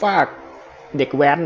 ฟากเด็กแว้น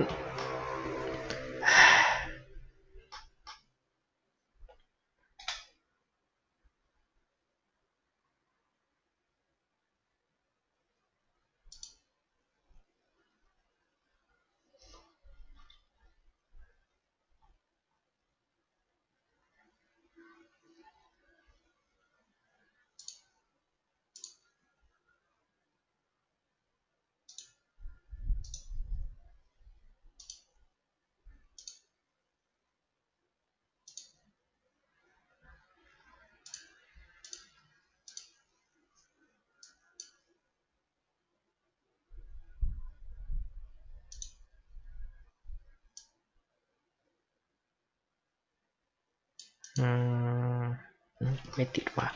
ไม่ติดว่ะ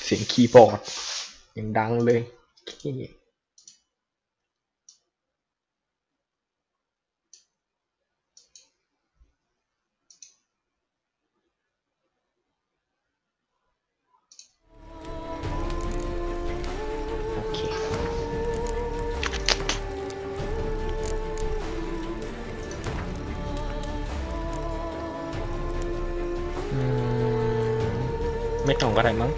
เสียงคีย์บอร์ดยังดังเลยโอเคไม่ต้องก็ได้มั้ง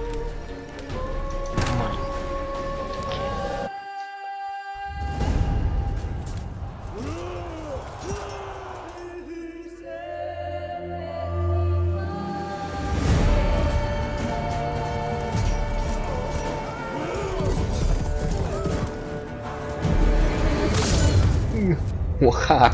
ไม่หัวขาด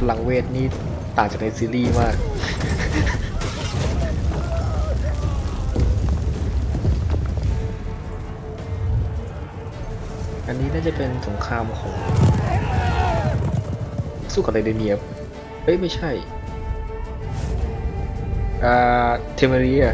พลังเวทนี่ต่างจากในซีรีส์มาก อันนี้น่าจะเป็นสงครามของสู้กับไรเดเนียเอ้ยไม่ใช่เทเมเรีย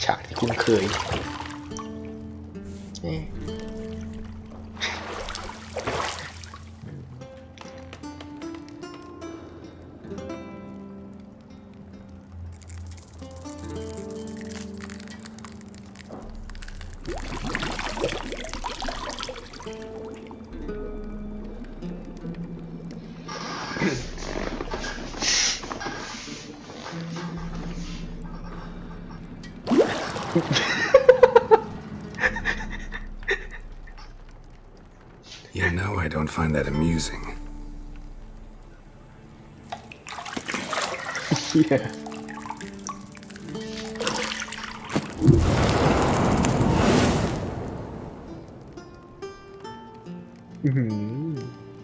ฉากที่คุ้นเคยเอ๊ะ You know I don't find that amusing. เหี้ย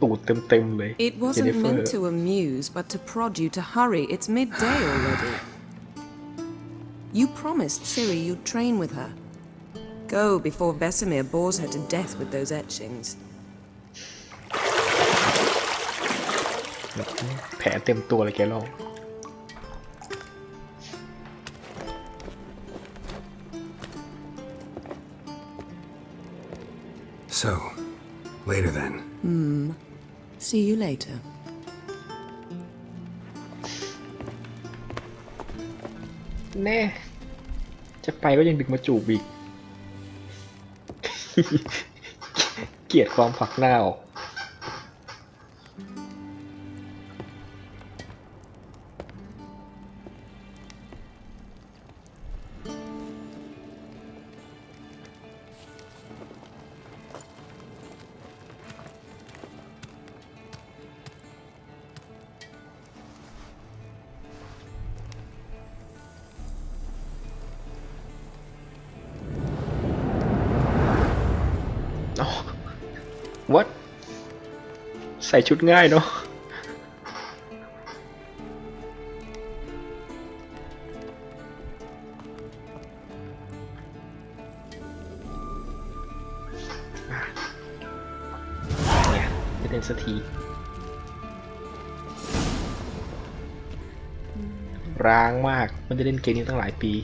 ตูดเต็มๆเลย It wasn't meant to amuse, but to prod you to hurry. It's midday already. You promised Ciri you'd train with her. Go before Vesemir bores her to death with those etchings. แผลเต็มตัวเลยแกลอง So, later then. See you later. แน่จะไปก็ยังดึกมาจูบอีก เกลียดความฝักหน้าออกวัดใส่ชุดง่ายเนาะเนี่ยไม่ได้สักทีร้างมากมันจะเล่นเกมนี้ตั้งหลายปี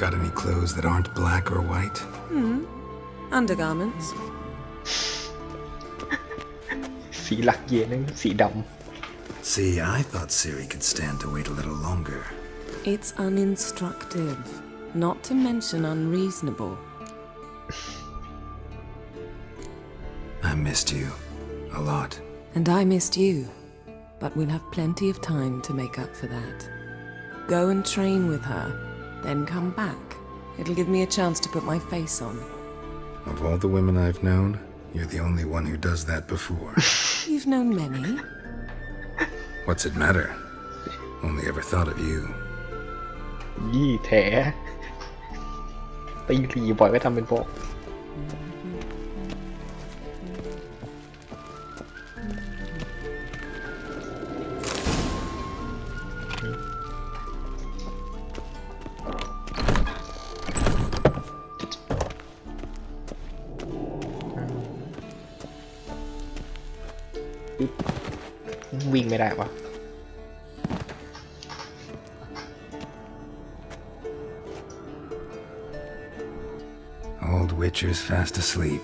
Got any clothes that aren't black or white? Undergarments. สีหลักเย็นนั่นสีด See, I thought Ciri could stand to wait a little longer. It's uninstructive, not to mention unreasonable. I missed you. A lot. And I missed you. But we'll have plenty of time to make up for that. Go and train with her, then come back. It'll give me a chance to put my face on. Of all the women I've known, you're the only one who does that before. You've known many. What's it matter? Only ever thought of you. ำยี่แถตีทีบ่อยก็ทำเป็นพวกวิ่งไม่ได้วะ Old Witcher's fast asleep.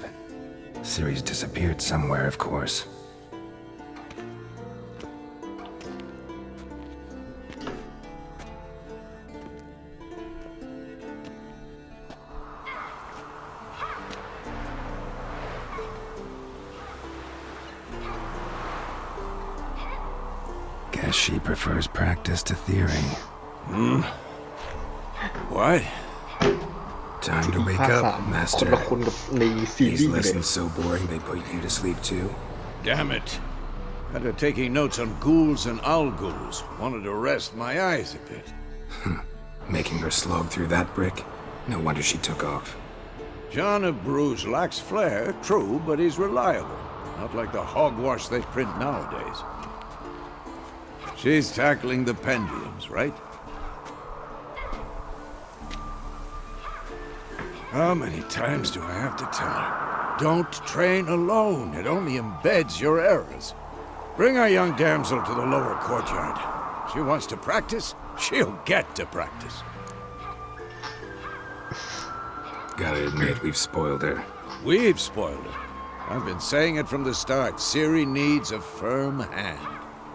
Ciri's disappeared somewhere, of course. Guess she prefers practice to theory. What? Time to wake ภาค up, สามคน Master. ละคนกับในซี These รีส์เลย lessons so boring they put you to sleep too? Damn it. Had her taking notes on ghouls and owl ghouls. Wanted to rest my eyes a bit. Making her slog through that brick? No wonder she took off. John of Bruges lacks flair, true, but he's reliable. Not like the hogwash they print nowadays. She's tackling the pendulums, right? How many times do I have to tell her? Don't train alone. It only embeds your errors. Bring our young damsel to the lower courtyard. She wants to practice? She'll get to practice. Gotta admit, we've spoiled her. We've spoiled her. I've been saying it from the start. Ciri needs a firm hand.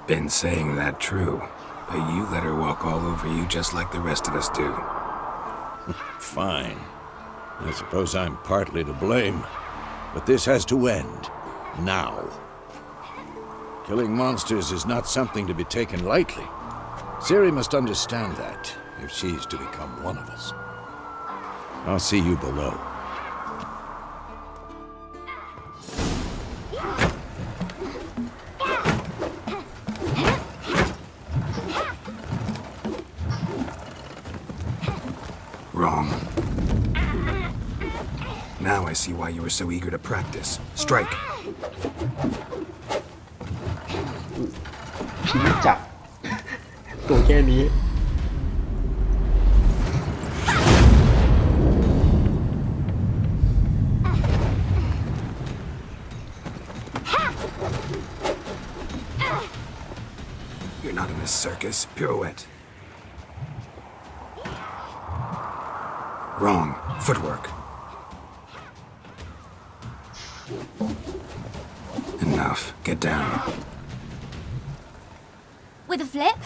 Been saying that true. But you let her walk all over you just like the rest of us do. Fine. I suppose I'm partly to blame. But this has to end. Now. Killing monsters is not something to be taken lightly. Ciri must understand that, if she's to become one of us. I'll see you below. Wrong. Now I see why you were so eager to practice. Strike. ชีวิตจับ ตัวแค่นี้ You're not in a circus. Pirouette. Wrong. Footwork. Enough. Get down. With a flip?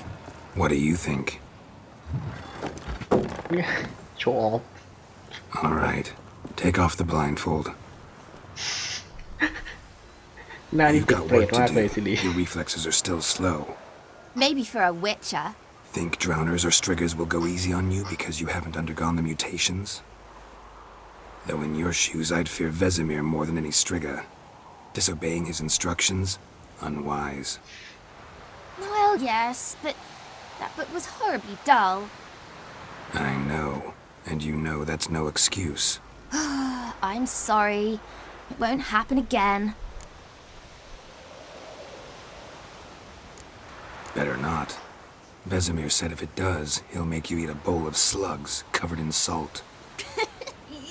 What do you think? โชว์ออฟ All right. Take off the blindfold. หน้านี่ You've ติด got เกรด work มาก to เลย do. สิริ Your reflexes are still slow. Maybe for a Witcher. Think drowners or striggers will go easy on you because you haven't undergone the mutations? Though in your shoes, I'd fear Vesemir more than any strigger. Disobeying his instructions? Unwise. Well, yes, but that book was horribly dull. I know. And you know that's no excuse. I'm sorry. It won't happen again. Better not. Vesemir said if it does, he'll make you eat a bowl of slugs covered in salt.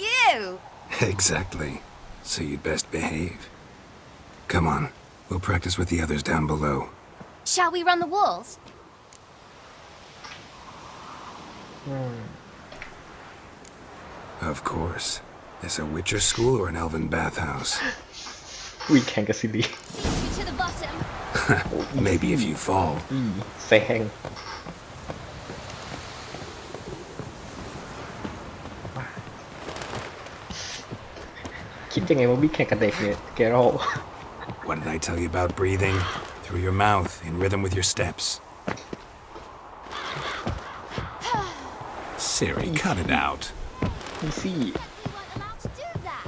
You! Exactly. So you'd best behave. Come on. We'll practice with the others down below. Shall we run the walls? Of course. Is a Witcher school or an elven bathhouse? วิ่งแข่งกับสิริ Beat you to the bottom. Maybe if you fall. แซง คิดยังไงว่าวิ่งแข่งกับเด็กเนี่ยแกโร่ What did I tell you about breathing? Through your mouth, in rhythm with your steps. Siri, cut it out. อีซี่ You weren't allowed to do that.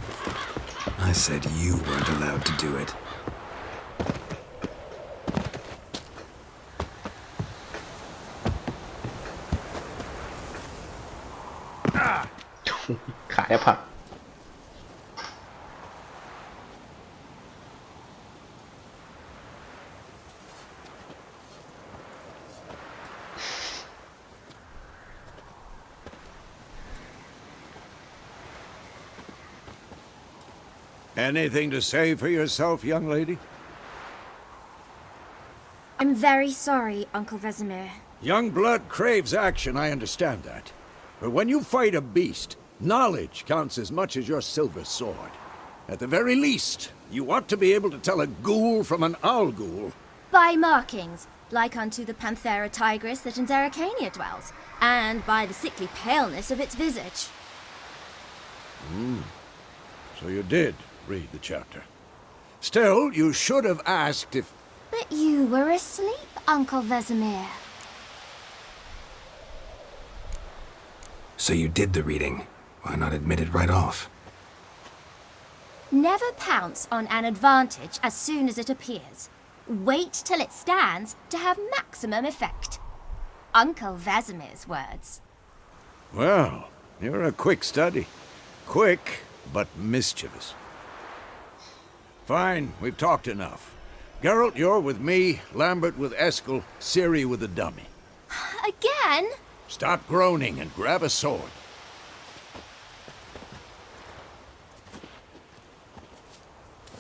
I said you weren't allowed to do it. ขายผัก Anything to say for yourself, young lady? I'm very sorry, Uncle Vesemir. Young blood craves action, I understand that. But when you fight a beast, knowledge counts as much as your silver sword. At the very least, you ought to be able to tell a ghoul from an owl ghoul. By markings, like unto the Panthera tigris that in Zerrikania dwells, and by the sickly paleness of its visage. So you did read the chapter. Still, you should have asked if... But you were asleep, Uncle Vesemir. So you did the reading. Why not admit it right off? Never pounce on an advantage as soon as it appears. Wait till it stands to have maximum effect. Uncle Vesemir's words. Well, you're a quick study. Quick, but mischievous. Fine, we've talked enough. Geralt, you're with me, Lambert with Eskel, Ciri with the dummy. Again? Stop groaning and grab a sword.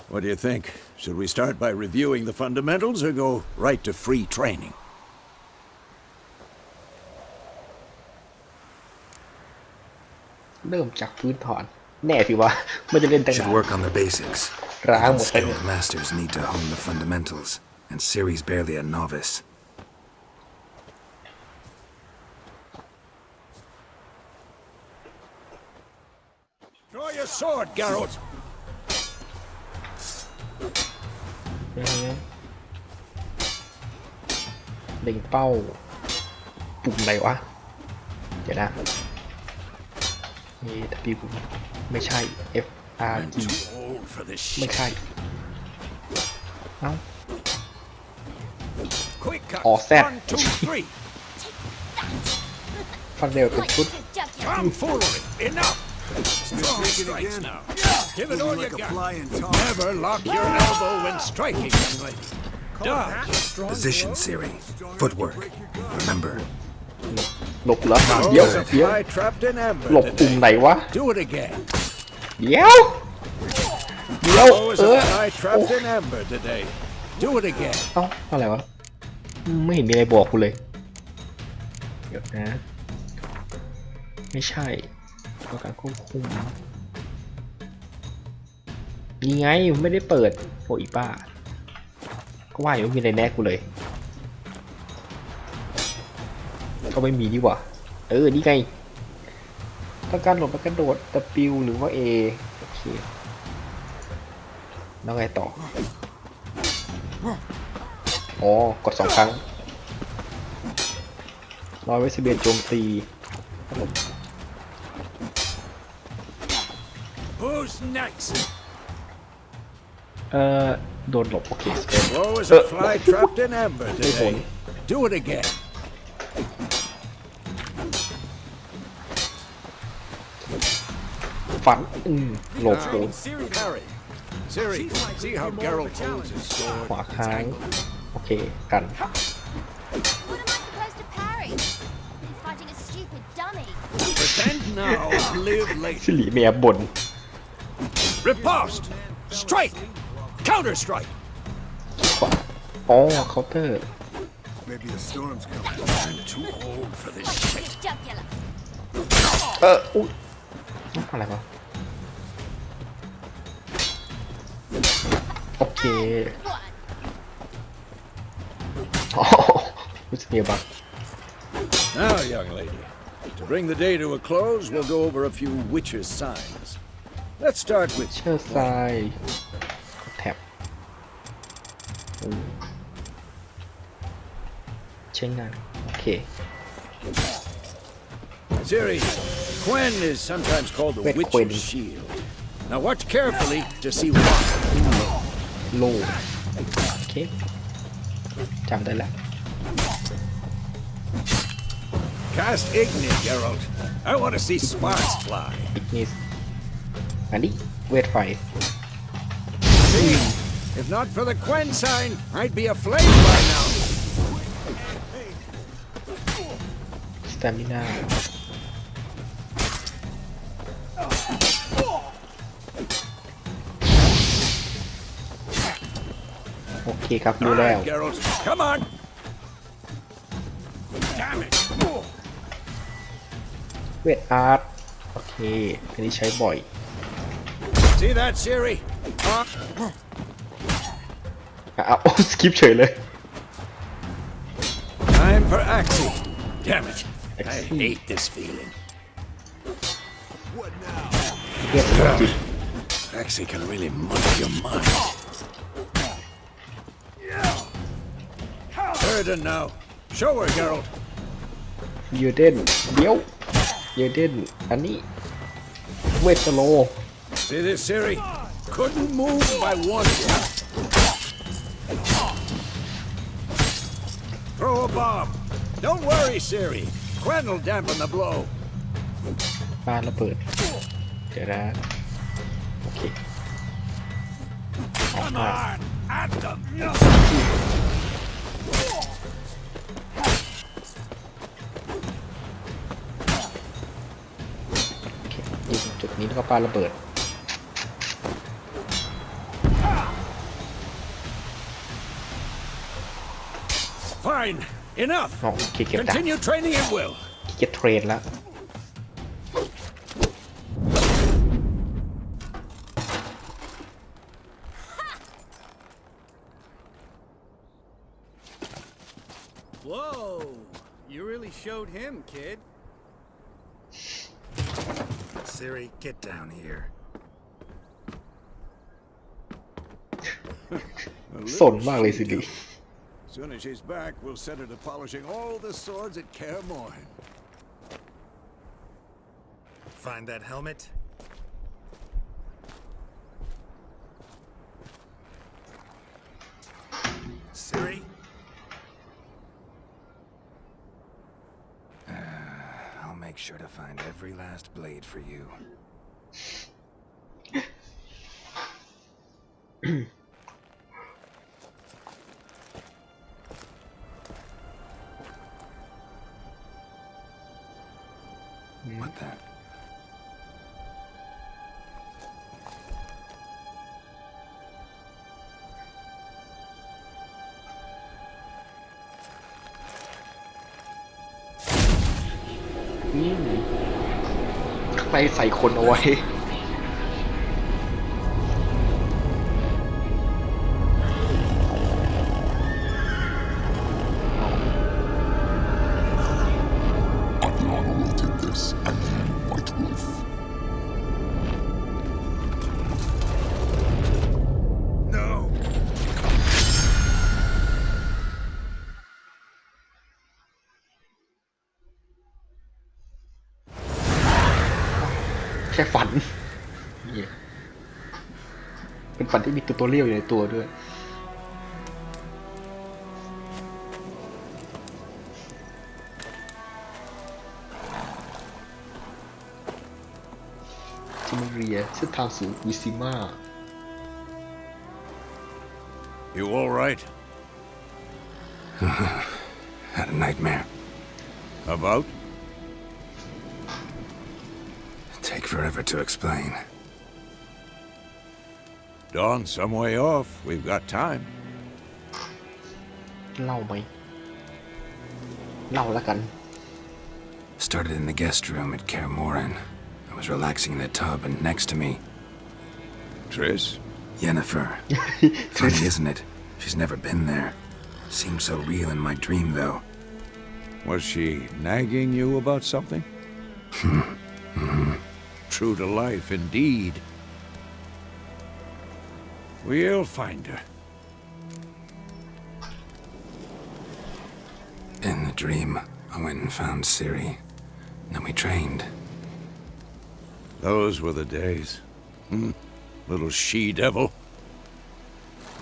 What do you think? Should we start by reviewing the fundamentals or go right to free training? เริ่มจากพื้นฐานแน่สิวะมันจะเล่นตั้ง Should นาน work on the basics. ร้างหม Even ดเลย skilled masters need to hone the fundamentals, and Ciri's barely a novice. Draw your sword, Geralt. เล็งเป้าปุ่มอะไรวะเดี๋ยวนะ A W ไม่ใช่ F R I'm G too old for this ไม่ shit. ใช่เอ้า Quick cut. Oh, set. 1, 2, 3. ฟันเร็วเป็นชุด Tomfoolery. Enough. Strong strikes now. Give it all you got. Never lock your elbow when striking, young lady. Dodge. Position, Ciri. Footwork. Remember, หลบเหรอเดี๋ยว Throw as a เดี๋ยว fly trapped in amber หลบปุ่ม today. ไหนวะ Do it again. เดี๋ยว Throw as เอ a อ fly trapped in amber today. Do it again. เอ้าอะไรวะไม่เห็นมีอะไรบอกกูเลยเดี๋ยวนะไม่ใช่ต้องการควบคุมนี่ไงไม่ได้เปิดโอ้ยป้าก็ว่าอยู่ว่ามีอะไรแน่กูเลยก็ไม่มีดีกว่านี่ไงต้องการหลบและกระโดด W หรือว่า A โอเคแล้วไงต่ออ๋อกด2 ครั้งรอไว้สิเบียนโจมตี Who's next? โดนหลบโอเค Throw as a fly trapped in amber today. Do it again. ฝันหลบโดน Parry. Ciri, see how Geralt holds his ข sword. วาค้างโอเคกัน What am I supposed to parry? You're fighting a stupid dummy. Pretend now, live สิ later. ริเมียบ่น Riposte. Strike. Counter strike. ขวาอ๋อเคาน์เตอร์ Maybe a storm's coming. I'm too old for this shit. Jugular. อุ๊ยอะไรวะโอเค One. อ๋อรู้สึกเมียบัก Now, young lady, to bring the day to a close, we'll go over a few Witcher signs. Let's start with เชอร์ไซแท็บใช้งานโอเค Ciri. Quen is sometimes called the Wait, Witcher's Quen. shield. Now watch carefully to see why. โลโอเคจำได้แล้ว Cast Ignite, Geralt. I want to see sparks fly. อีกนิดอันนี้เวทไฟ See? If not for the Quen sign, I'd be aflame by now. สตามินาโอเคครับรู้ All แล้ว right, Geralt. Come on. Damn it. เวทอาร์ตโอเคอันนี้ใช้บ่อย See that, Ciri? เอา สกิปเฉยเลย Time for Axie. Damn it. I Axie. hate this feeling. เรียกสกิป Axie can really muddle your mind. Burden now. Show her, Geralt. ยูเดนเดี๋ยวยูเดนอันนี้เวทสโล See this, Ciri? Couldn't move by one shot. Throw a bomb. Don't worry, Ciri. Quen will dampen the blow. ปาระเบิดเดี๋ยวนะโอเค Come on, at them. โอเคยิงจุดนี้แล้วก็ปาระเบิด Fine. Enough. อ๋อโอเคเก็บดาบ Continue training at will. ขี้เกียจเทรนแล้ว showed him, kid. Ciri, get down here. สนมากเลยสิริ Soon as she's back, we'll set her to polishing all the swords at Kaer Morhen. Find that helmet? Ciri? I'll make sure to find every last blade for you. What the? Ừ. ข้างในใส่คนเอาไว้ Adriano did this, and you, White Wolf. No! แค่ฝันเนี่ยเป็นฝันที่มีตัวเลี้ยวอยู่ในตัวด้วยจิมาเรียเส้นทางสู่วิซิมา You all right? Had a nightmare. About? Take forever to explain. Dawn's some way off. We've got time. เล่าไหมเล่าแล้วกัน Started in the guest room at Kaer Morhen. I was relaxing in the tub, and next to me, Triss? Yennefer. Funny, isn't it? She's never been there. Seemed so real in my dream, though. Was she nagging you about something? True to life, indeed. We'll find her. In the dream, I went and found Ciri. Then we trained. Those were the days. Little she-devil.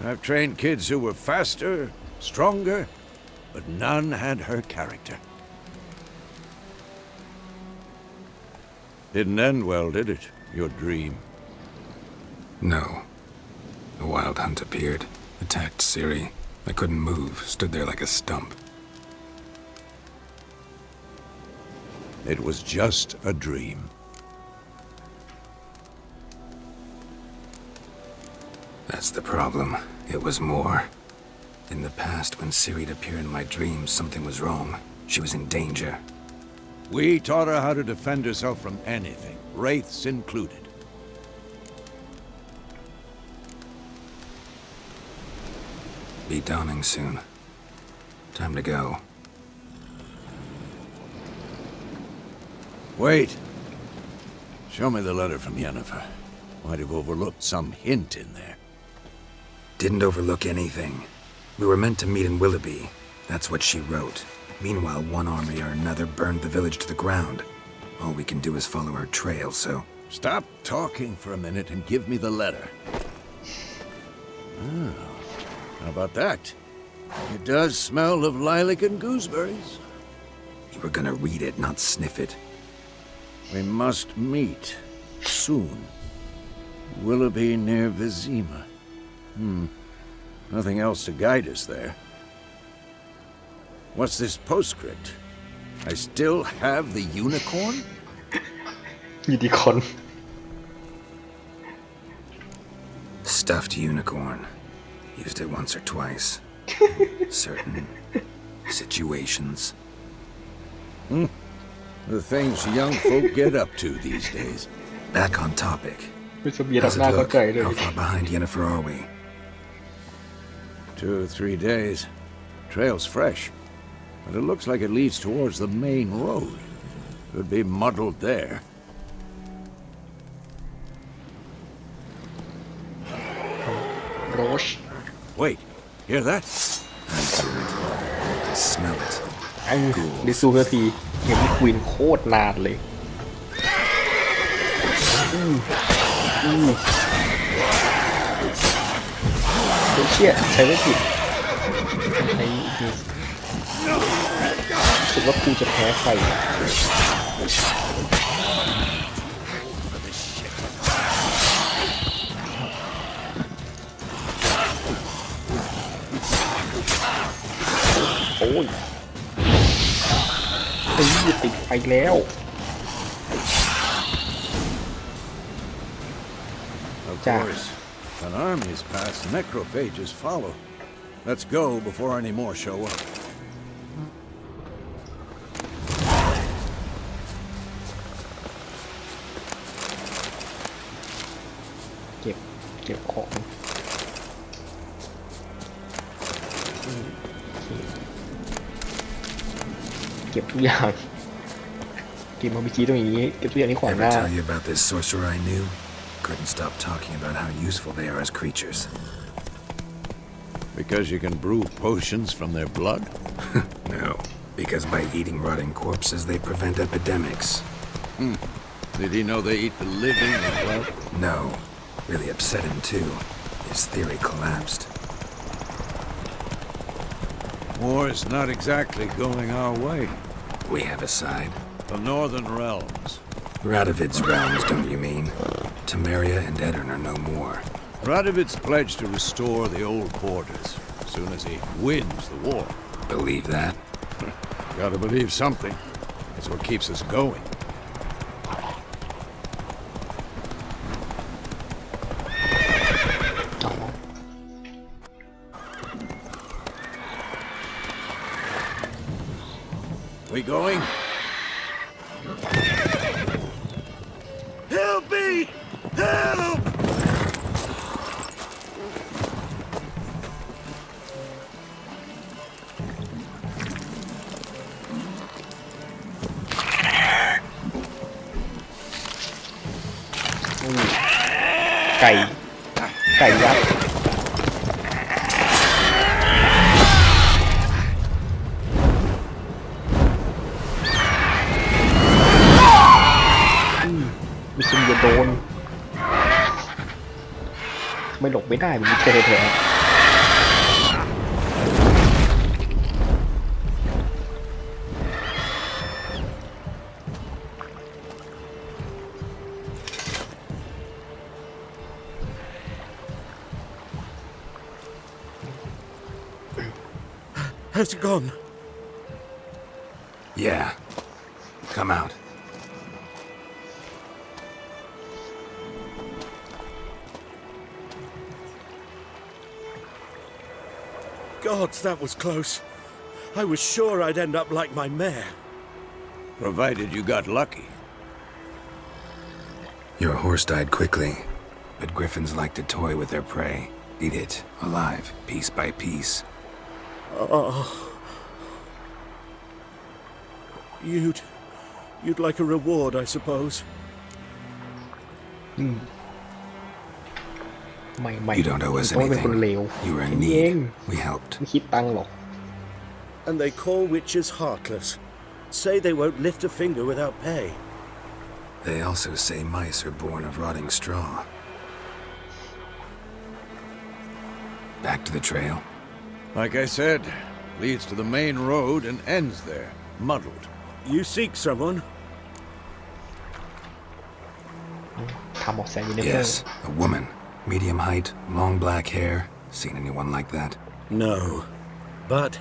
I've trained kids who were faster, stronger, but none had her character. Didn't end well, did it? Your dream? No. The wild hunt appeared, attacked Ciri. I couldn't move, stood there like a stump. It was just a dream. That's the problem. It was more. In the past, when Ciri'd appear in my dreams, something was wrong. She was in danger. We taught her how to defend herself from anything, wraiths included. Be dawning soon. Time to go. Wait. Show me the letter from Yennefer. Might have overlooked some hint in there. Didn't overlook anything. We were meant to meet in Willoughby. That's what she wrote. Meanwhile, one army or another burned the village to the ground. All we can do is follow her trail, so... Stop talking for a minute and give me the letter. Oh, how about that? It does smell of lilac and gooseberries. You were gonna read it, not sniff it. We must meet. Soon. Willoughby near Vizima. Nothing else to guide us there. What's this postscript? I still have the unicorn? ยูนิคอร์น Stuffed unicorn. Used it once or twice. Certain situations. The things young folk get up to these days. Back on topic. ไม่จะมีดัก How's หน้า it เข้า look? ใจเลย How far behind Yennefer are we? 2 or 3 days. Trail's fresh. but it looks like it leads towards the main road. Could be muddled there. Roach Wait, hear that? I'm sure it. I smell it. ดิซูนาทีเกมนี้ควีนโคตรนานเลยเชี่ยใช้ไม่ผิดใช้รู้สึกว่ากูจะแพ้ไฟโอ้ยติดไฟแล้ว Of course, when armies pass, necrophages follow. Let's go before any more show up. เก็บของเก็บทุกอย่างเกมRPGตรงนี้เก็บทุกอย่างที่ขวางห Ever น้า tell you about this sorcerer I knew? Couldn't stop talking about how useful they are as creatures. Because you can brew potions from their blood? No, because by eating rotting corpses, they prevent epidemics. Did he know they eat the living as well? No, really upset him too. His theory collapsed. War's not exactly going our way. We have a side. The Northern Realms. Radovid's realms, don't you mean? Temeria and Edirn are no more. Radovid's pledged to restore the old borders as soon as he wins the war. Believe that? Gotta believe something. It's what keeps us going. We going? Help me! Help! ไก่ยักษ์มีคนจะโดนไม่หลบไม่ได้มันมีแค่แถวHas it gone? Yeah. Come out. Gods, that was close. I was sure I'd end up like my mare. Provided you got lucky. Your horse died quickly, but griffins like to toy with their prey. Eat it, alive, piece by piece. Oh. You'd like a reward, I suppose. You don't owe us anything. You were in need. We helped. ไม่คิดตังค์หรอก And they call witches heartless. Say they won't lift a finger without pay. They also say mice are born of rotting straw. Back to the trail. Like I said, leads to the main road and ends there, muddled. You seek someone? ทำออกแสงอยู่ใน Yes, a woman. Medium height, long black hair. Seen anyone like that? No. But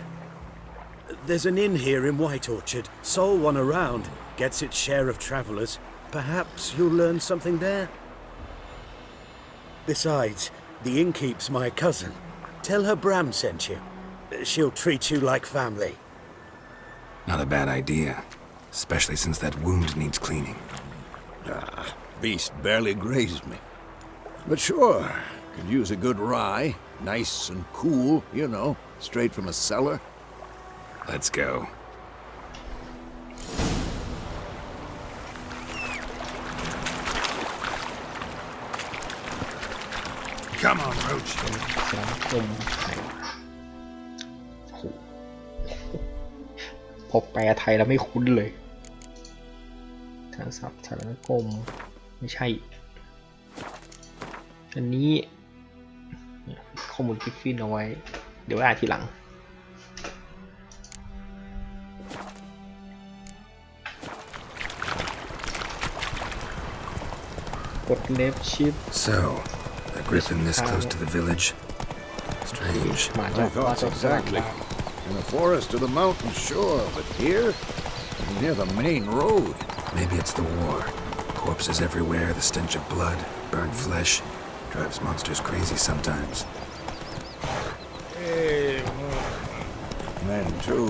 there's an inn here in White Orchard. Sole one around. Gets its share of travelers. Perhaps you'll learn something there? Besides, the innkeep's my cousin. Tell her Bram sent you. She'll treat you like family. Not a bad idea. Especially since that wound needs cleaning. Beast barely grazed me. But sure, could use a good rye. Nice and cool, you know, straight from a cellar. Let's go. Come on, Roach. สังคมไทยโอ้โหพอแปลไทยแล้วไม่คุ้นเลยทางศัพท์สารคมไม่ใช่ อันนี้ข้อมูลกริฟฟินเอาไว้ เดี๋ยวอ่านทีหลัง กดเลฟชิป So, a griffin this close to the village? Strange. หมา My จาก thoughts exactly. In the forest or the mountain, sure, but here, near the main road. Maybe it's the war. Corpses everywhere, the stench of blood, burnt flesh. Drives monsters crazy sometimes. Men, too.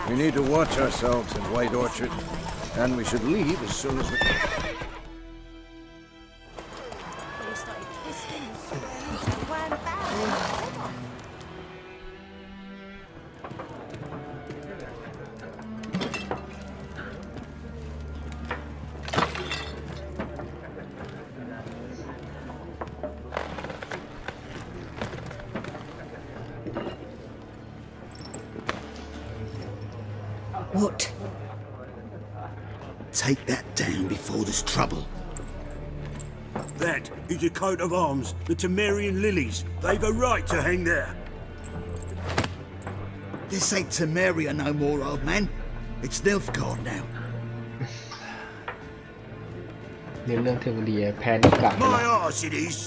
We need to watch ourselves in White Orchard, and we should leave as soon as we can. What? Take that down before there's trouble. That is a coat of arms, the Temerian lilies. They've a right to hang there. This ain't Temeria no more, old man. It's Nilfgaard now. ในเรื่องเทวเรียแพนิกะ My arse it is.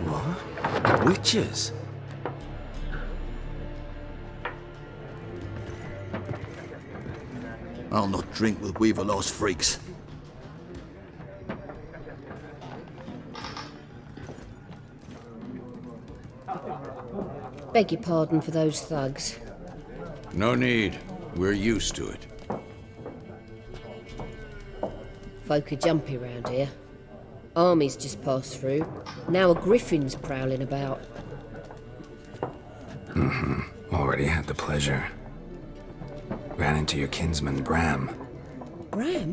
What? Witches? I'll not drink with Weaverlost freaks. Beg your pardon for those thugs. No need. We're used to it. Folk are jumpy round here. Armies just passed through. Now a griffin's prowling about. Already had the pleasure. Ran into your kinsman, Bram. Bram?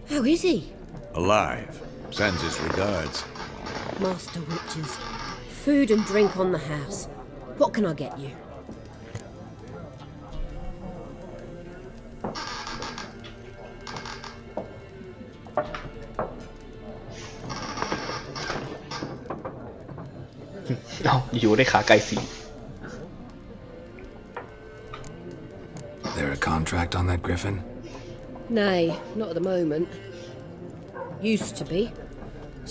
How is he? Alive. Sends his regards. Master Witches. Food and drink on the house. What can I get you?อยู่ได้ขาไก่สี There a contract on that griffin? Nay, not at the moment. Used to be.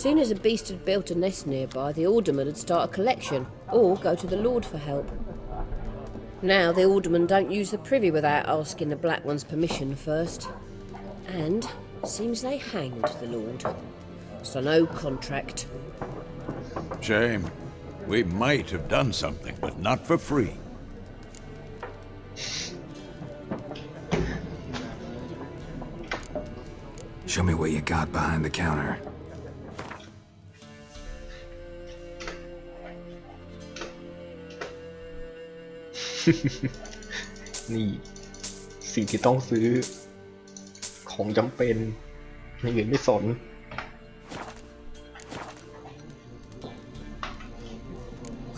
Soon as a beast had built a nest nearby, the alderman would start a collection, or go to the Lord for help. Now the aldermen don't use the privy without asking the Black One's permission first. And seems they hanged the Lord. So no contract. Shame. We might have done something, but not for free. Show me what you got behind the counter. นี่สิ่งที่ต้องซื้อของจำเป็นไม่เงินไม่สน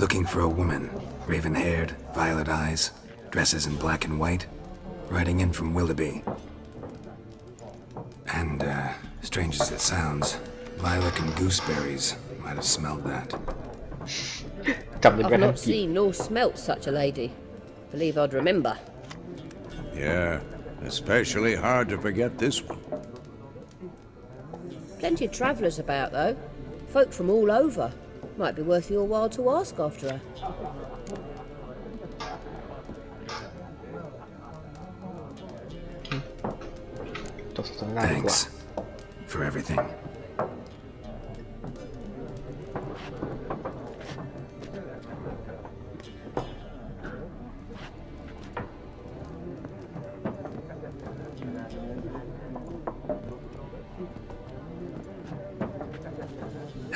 Looking for a woman, raven-haired, violet eyes, dresses in black and white, riding in from Willoughby. And, strange as it sounds, lilac and gooseberries might have smelled that. จำได้ I've ไหม not seen nor smelt such a lady. Believe I'd remember. Yeah, especially hard to forget this one. Plenty of travellers about, though. Folk from all over. Might be worth your while to ask after her. Thanks for everything.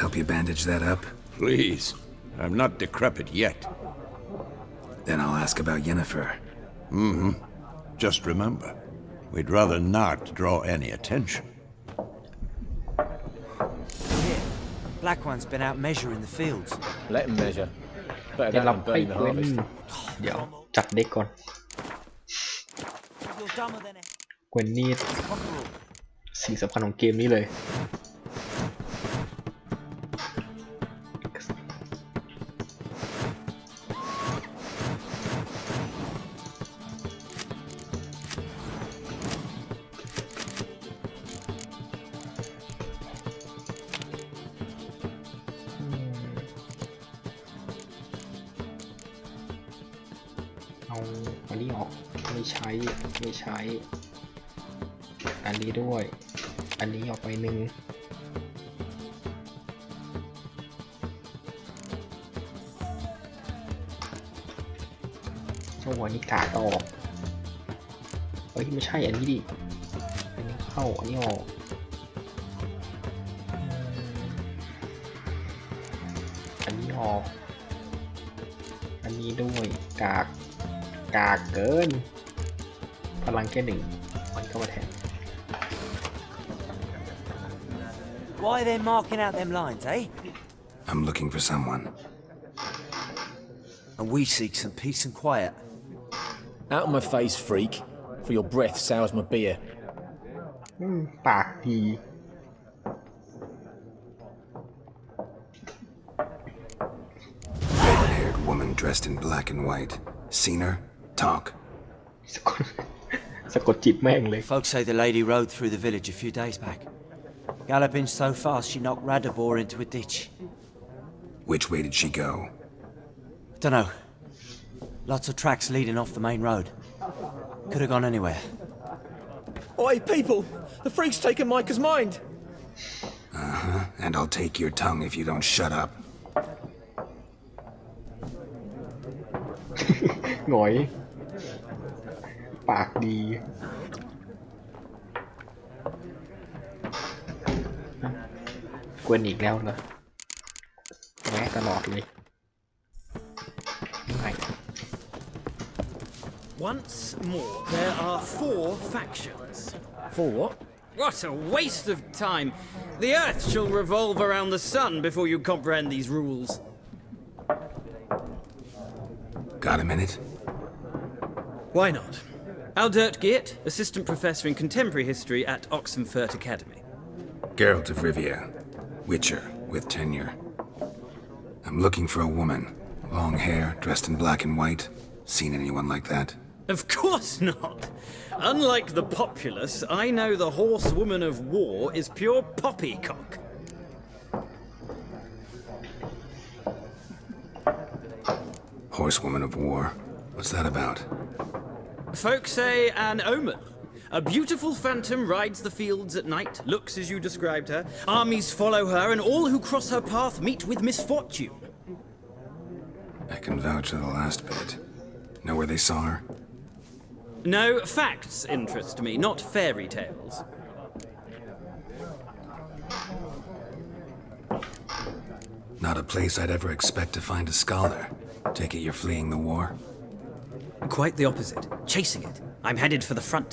help you bandage that up? Please. I'm not decrepit yet. Then I'll ask about Yennefer. Just remember, we'd rather not draw any attention. Here, Black One's been out measuring the fields. Let him measure. Better เดี๋ยว that เรา than ไป burning the เว้น harvest. เดี๋ยวจัดเด็กก่อน You're dumber than เว้นนี่ cockerel. สิ่งสำคัญของเกมนี้เลย เอาอันนี้ออกไม่ใช้ไม่ใช้ อันนี้ด้วย อันนี้ออกไปหนึ่งเจ้าหัวนี้กาดออกเฮ้ยไม่ใช่อันนี้ดิ อันนี้เข้าอันนี้ออกอันนี้ออกอันนี้ด้วยกากเกินพลังแค่หนึ่งมันเข้ามาแทน Why are they marking out them lines, eh? I'm looking for someone. And we seek some peace and quiet. Out of my face, freak. For your breath sours my beer. ปากดี Red-haired woman dressed in black and white. Seen her? Talk. สะกดจิตแม่งเลย Folks say the lady rode through the village a few days back. Galloping so fast she knocked Radabor into a ditch. Which way did she go? Dunno. Lots of tracks leading off the main road. Could have gone anywhere. Oi, people! The freak's taken Micah's mind! And I'll take your tongue if you don't shut up. หงอย ปากดี กวนอีกแล้วเหรอแม้ตลอดเลยไม่ Once more, there are 4 factions. For what? What a waste of time! The Earth shall revolve around the sun before you comprehend these rules. Got a minute? Why not? Aldert Geert, Assistant Professor in Contemporary History at Oxenfurt Academy. Geralt of Rivia. Witcher, with tenure. I'm looking for a woman. Long hair, dressed in black and white. Seen anyone like that? Of course not! Unlike the populace, I know the horsewoman of war is pure poppycock. Horsewoman of war. What's that about? Folks say an omen. A beautiful phantom rides the fields at night, looks as you described her. Armies follow her, and all who cross her path meet with misfortune. I can vouch for the last bit. Know where they saw her? No, facts interest me, not fairy tales. Not a place I'd ever expect to find a scholar. Take it you're fleeing the war? Quite the opposite. Chasing it. I'm headed for the front.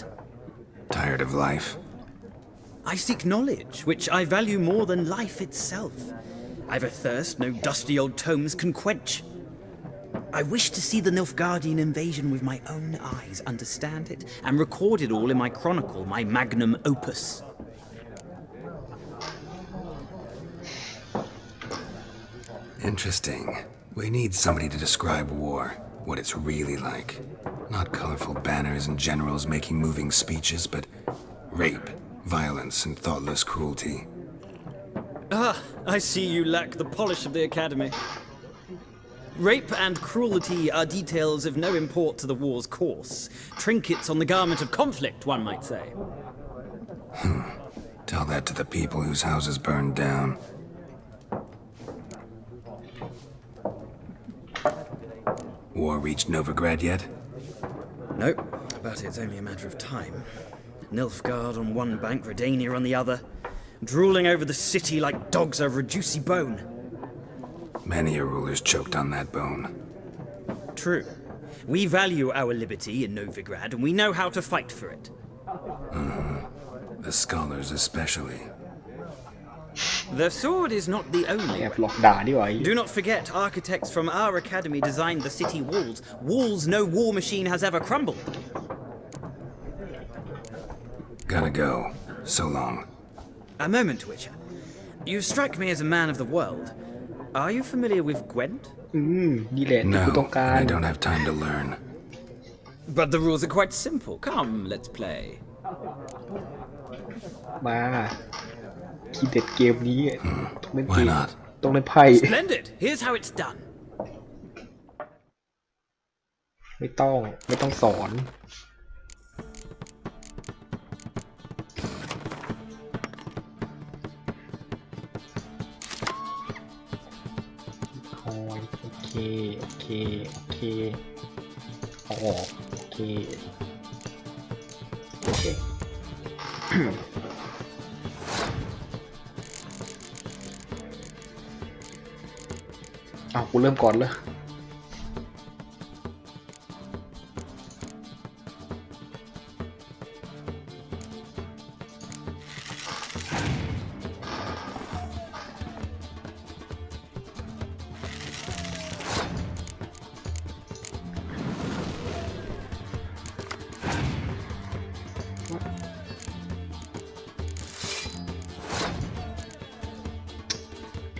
Tired of life? I seek knowledge, which I value more than life itself. I've a thirst no dusty old tomes can quench. I wish to see the Nilfgaardian invasion with my own eyes, understand it, and record it all in my chronicle, my magnum opus. Interesting. We need somebody to describe war, what it's really like. Not colorful banners and generals making moving speeches, but rape, violence, and thoughtless cruelty. Ah, I see you lack the polish of the Academy. Rape and cruelty are details of no import to the war's course. Trinkets on the garment of conflict, one might say. Tell that to the people whose houses burned down. War reached Novigrad yet? Nope, but it's only a matter of time. Nilfgaard on one bank, Redania on the other. drooling over the city like dogs over a juicy bone. Many a ruler's choked on that bone. True. We value our liberty in Novigrad, and we know how to fight for it. The scholars especially. The sword is not the only แอบ weapon. หลอกด่าดีกว่า Do not forget, architects from our academy designed the city walls. Walls no war machine has ever crumbled. Gotta go. So long. A moment, Witcher. You strike me as a man of the world. Are you familiar with Gwent? นี่แหละที่กู No, ต้องการ I don't have time to learn. But the rules are quite simple. Come, let's play. มาคีย์เด็ดเกมนี้ต้องเล่นเก Why ม not? ต้องเล่นไพ่ Splendid. Here's how it's done. ไม่ต้องสอนคอยโอเคออกโอเคเอากูเริ่มก่อนเลย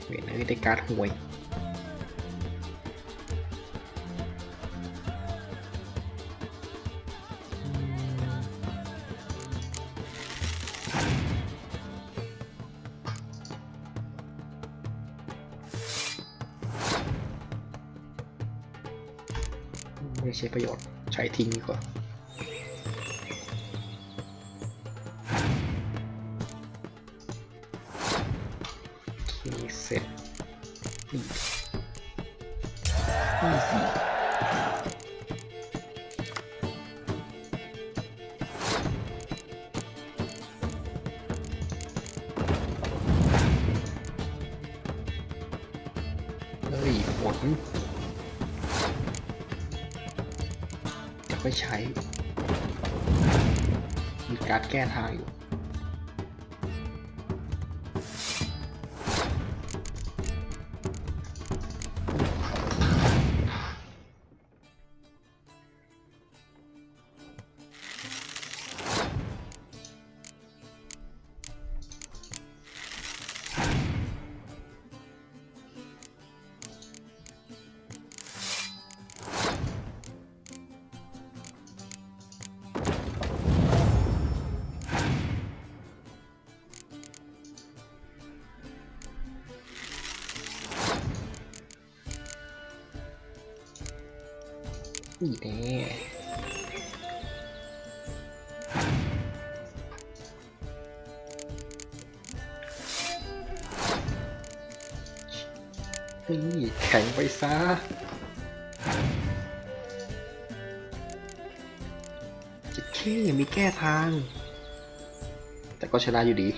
เว้ยได้การ์ดห่วย ไม่ใช้ประโยชน์ใช้ทิ้งดีกว่าโอเคเสร็จนี่สิเฮ้ยฝนไม่ใช้มีการ์ดแก้ทางอยู่นี่แน่นี่แข็งไปซะจิตเข้มีแก้ทาง แต่ก็ชนะอยู่ดี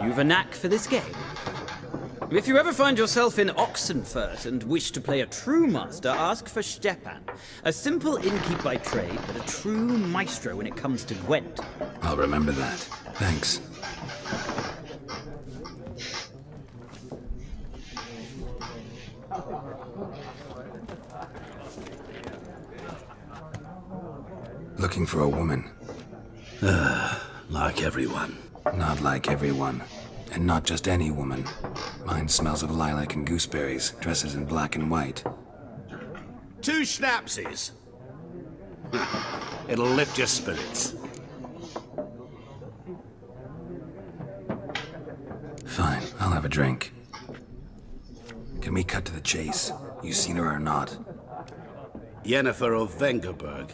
You've a knack for this game. If you ever find yourself in Oxenfurt and wish to play a true master, ask for Stepan. A simple innkeep by trade, but a true maestro when it comes to Gwent. I'll remember that. Thanks. Looking for a woman. Like everyone. Not like everyone. And not just any woman. Mine smells of lilac and gooseberries, dresses in black and white. 2 schnapsies. It'll lift your spirits. Fine, I'll have a drink. Can we cut to the chase? You seen her or not? Yennefer of Vengerberg.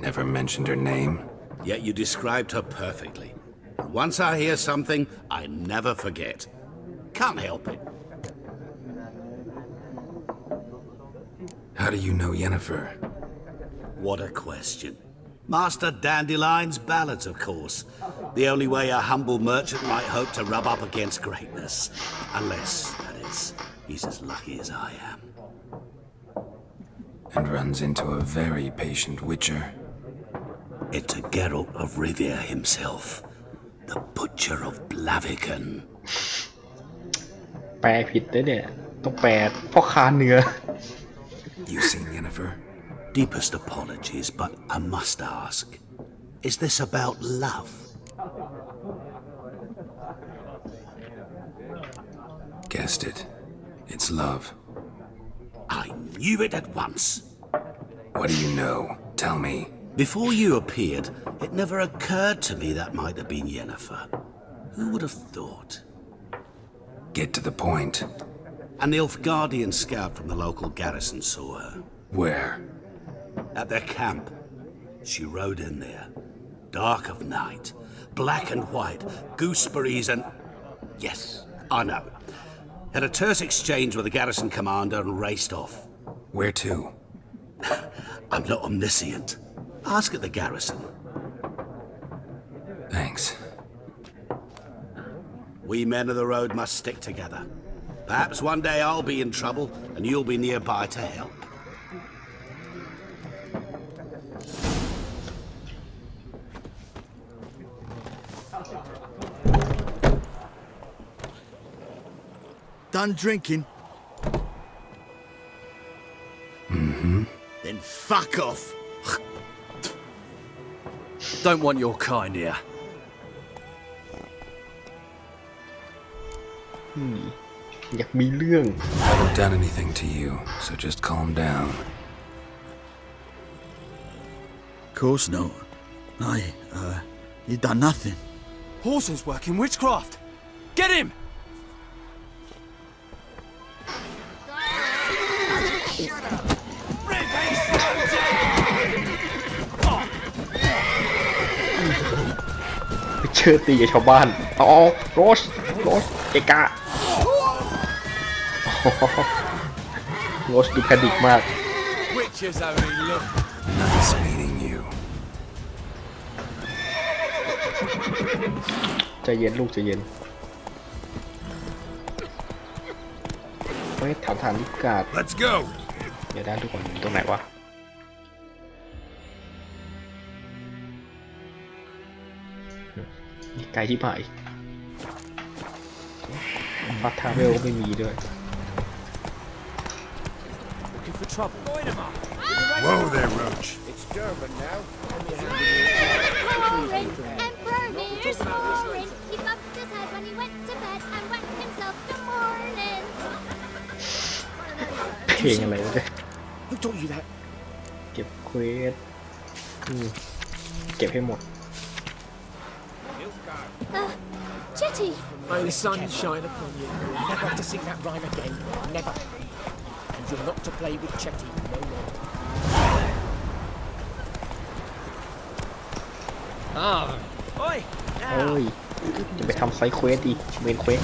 Never mentioned her name? Yet you described her perfectly. Once I hear something, I never forget. Can't help it. How do you know Yennefer? What a question. Master Dandelion's ballads, of course. The only way a humble merchant might hope to rub up against greatness. Unless, that is, he's as lucky as I am. And runs into a very patient Witcher. It's a Geralt of Rivia himself. The Butcher of Blaviken. แปลผิดด้วยเนี่ย ต้องแปลพ่อค้าเนื้อ You seen Yennefer? Deepest apologies, but I must ask. Is this about love? Guessed it. It's love. I knew it at once. What do you know? Tell me. Before you appeared, it never occurred to me that might have been Yennefer. Who would have thought? Get to the point. An Nilfgaardian scout from the local garrison saw her. Where? At their camp. She rode in there. Dark of night. Black and white. Gooseberries and... Yes, I know. Had a terse exchange with the garrison commander and raced off. Where to? I'm not omniscient. Ask at the garrison. Thanks. We men of the road must stick together. Perhaps one day I'll be in trouble and you'll be nearby to help. Done drinking? Mm-hmm. Then fuck off. Don't want your kind here.อยากมีเรื่อง I haven't done anything to you, so just calm down. Of course not. You done nothing. Horses working witchcraft. Get him! ไปเชิดตีกับชาวบ้านอ๋อโรสเอกะโรสดูแพนิคมาก Witches only look. Nice meeting you. ใจเย็นลูกใจเย็นเฮ้ยถามลิกาด Let's go. เดี๋ยวได้ทุกคนตรงไหนวะไกลที่ผ่ายฟัดทาเวลก็ไม่มีด้วย Looking for trouble. Whoa there, Roach. It's Durban now. Roaring, Emperor Mears roaring. He bumped his head when he went to bed and wet himself till morning. เพลงอะไรวะเนี่ย Who taught you that? เก็บเควสเก็บให้หมด Jetty! May the sun shine upon you. Never to sing that rhyme again. Never. And you're not to play with Chetty no more. Oi! เอ้ยจะไปทำไซด์เควสดีเมนเควส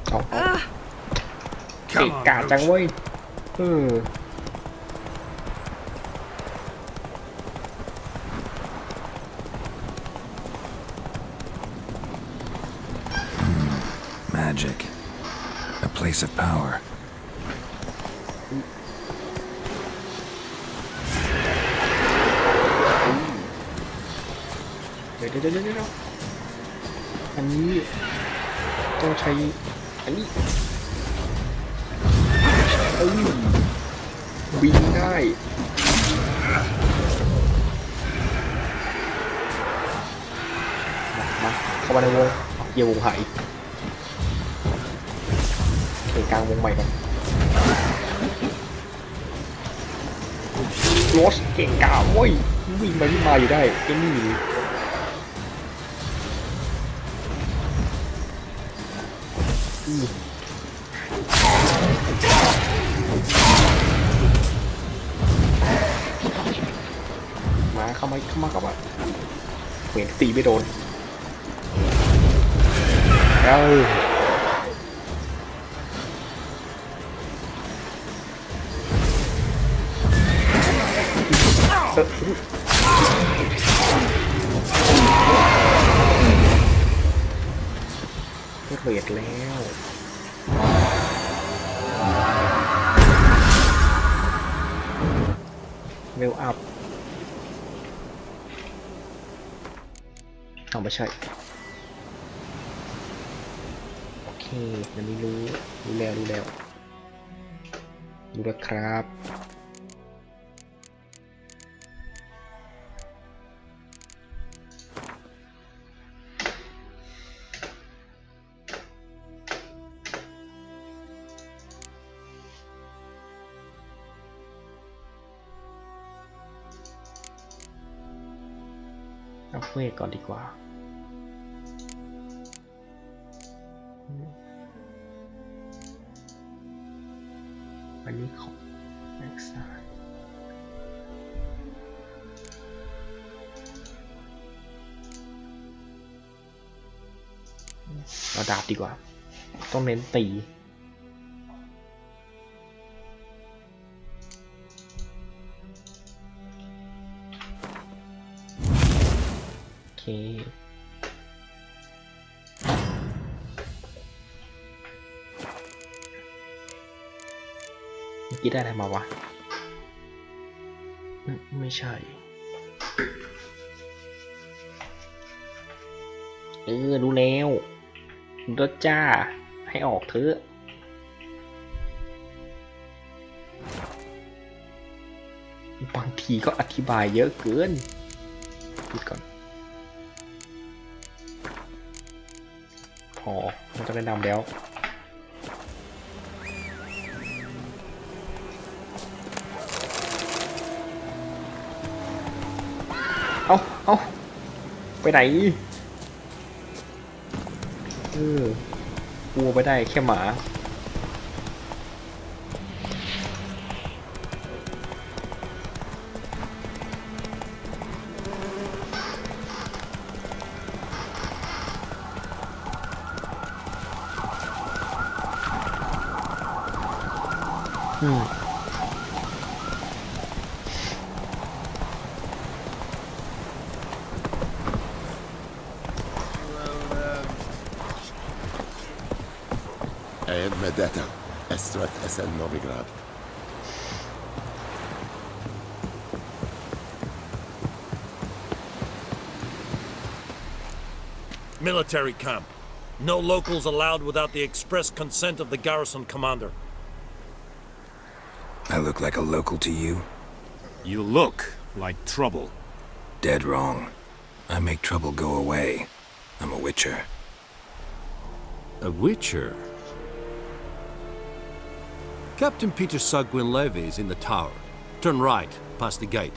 ก่อนเอาเก่งกาจังเว้ยMagic. A place of power. เดี๋ยวอันนี้ต้องใช้อันนี้บินได้มาเข้ามาในวงเกี่ยววงหายเกี่ยวกลางวงใหม่ก่อนโรสเก่งกาเว้ยวิ่งไปวิ่งมาอยู่ได้ไอ้นี่ เข้ามาเห็นตีไม่โดนแล้วเรียดแล้วเวลอัพเอาไม่ใช่โอเคอันนี้รู้แล้วครับเอาเวทก่อนดีกว่าอันนี้ของแม็กซ์เอาดาบดีกว่าต้องเน้นตีโอเคเมื่อกี้ได้อะไรมาวะไม่ใช่รู้แล้วรถจ้าให้ออกเถอะบางทีก็อธิบายเยอะเกินปิดก่อนพอมันจะแนะนำแล้วเอาไปไหนกลัวไปได้แค่หมาMedetta, Estrat SL Novigrad. Military camp. No locals allowed without the express consent of the garrison commander. I look like a local to you? You look like trouble. Dead wrong. I make trouble go away. I'm a Witcher. A Witcher? Captain Peter Sagwin Levy is in the tower. Turn right, past the gate.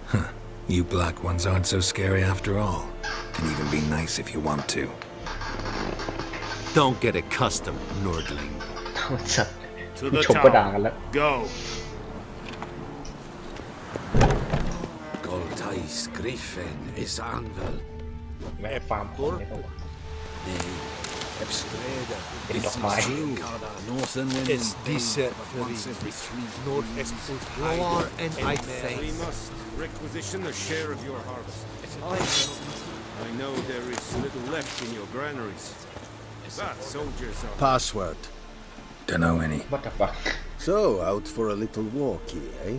Huh. You black ones aren't so scary after all. Can even be nice if you want to. Don't get accustomed, Nordling. To the tower. Go. Goltais Griffin is Anvil. ไม่ให้ฟาร์มตัวไม่ต้อง เป็นดอกไม้ It's decent North-Est Floor and I think We must requisition a share of your harvest. I know there is little left in your granaries. But soldiers are... Password. Dunno any. What the fuck? So, out for a little walkie, eh?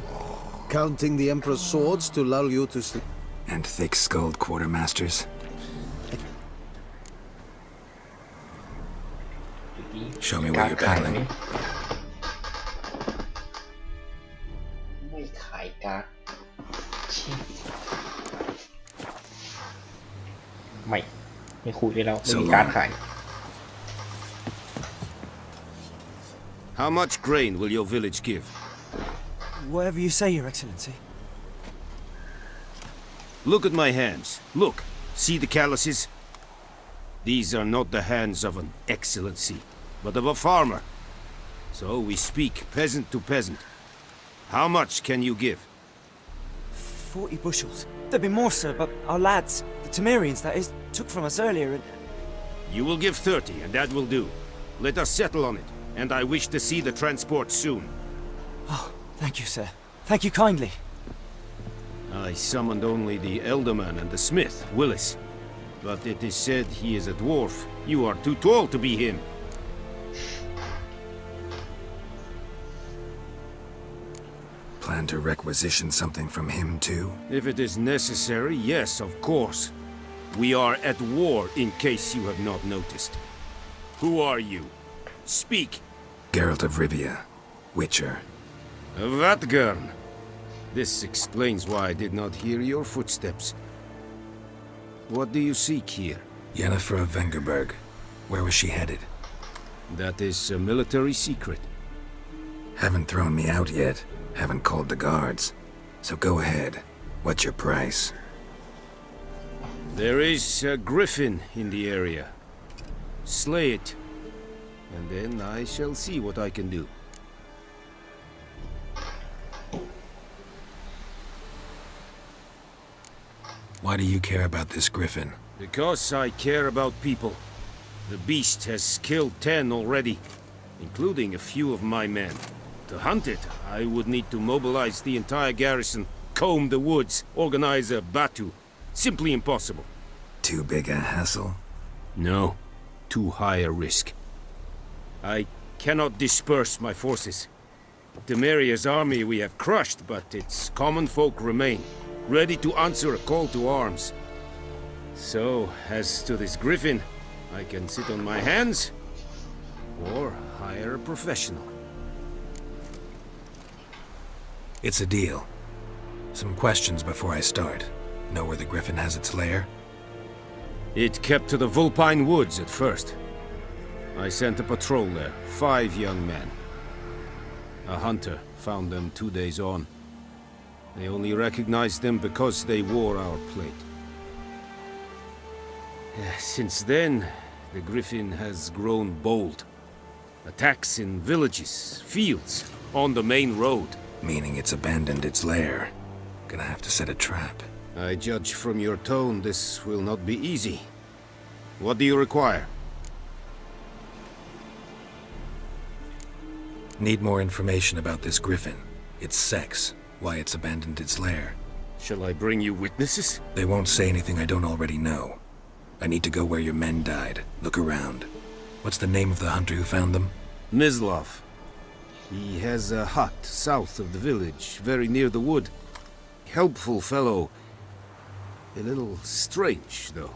Counting the Emperor's swords to lull you to sleep. And thick-skulled quartermasters. Show me what you're peddling. ไม่ขายการ์ดไม่คุยได้แล้วไม่มีการ์ดขาย How much grain will your village give? Whatever you say, Your Excellency. Look at my hands. Look. See the calluses? These are not the hands of an excellency, but of a farmer. So we speak peasant to peasant. How much can you give? 40 bushels. There'd be more, sir, but our lads, the Temerians, that is, took from us earlier and... You will give 30, and that will do. Let us settle on it, and I wish to see the transport soon. Oh, thank you, sir. Thank you kindly. I summoned only the Elderman and the smith, Willis. But it is said he is a dwarf. You are too tall to be him. Plan to requisition something from him, too? If it is necessary, yes, of course. We are at war, in case you have not noticed. Who are you? Speak. Geralt of Rivia, Witcher. Vatgern. This explains why I did not hear your footsteps. What do you seek here? Yennefer of Vengerberg. Where was she headed? That is a military secret. Haven't thrown me out yet. Haven't called the guards. So go ahead. What's your price? There is a griffin in the area. Slay it. And then I shall see what I can do. Why do you care about this griffin? Because I care about people. The beast has killed 10 already, including a few of my men. To hunt it, I would need to mobilize the entire garrison, comb the woods, organize a batu. Simply impossible. Too big a hassle? No. Too high a risk. I cannot disperse my forces. Temeria's army we have crushed, but its common folk remain, ready to answer a call to arms. So, as to this griffin, I can sit on my hands, or hire a professional. It's a deal. Some questions before I start. Know where the griffin has its lair? It kept to the Vulpine Woods at first. I sent a patrol there, 5 young men. A hunter found them 2 days on. They only recognized them because they wore our plate. Since then, the griffin has grown bold. Attacks in villages, fields, on the main road. Meaning it's abandoned its lair. Gonna have to set a trap. I judge from your tone this will not be easy. What do you require? Need more information about this griffin. Its sex, why it's abandoned its lair. Shall I bring you witnesses? They won't say anything I don't already know. I need to go where your men died. Look around. What's the name of the hunter who found them? Mislav. He has a hut south of the village, very near the wood. Helpful fellow. A little strange, though.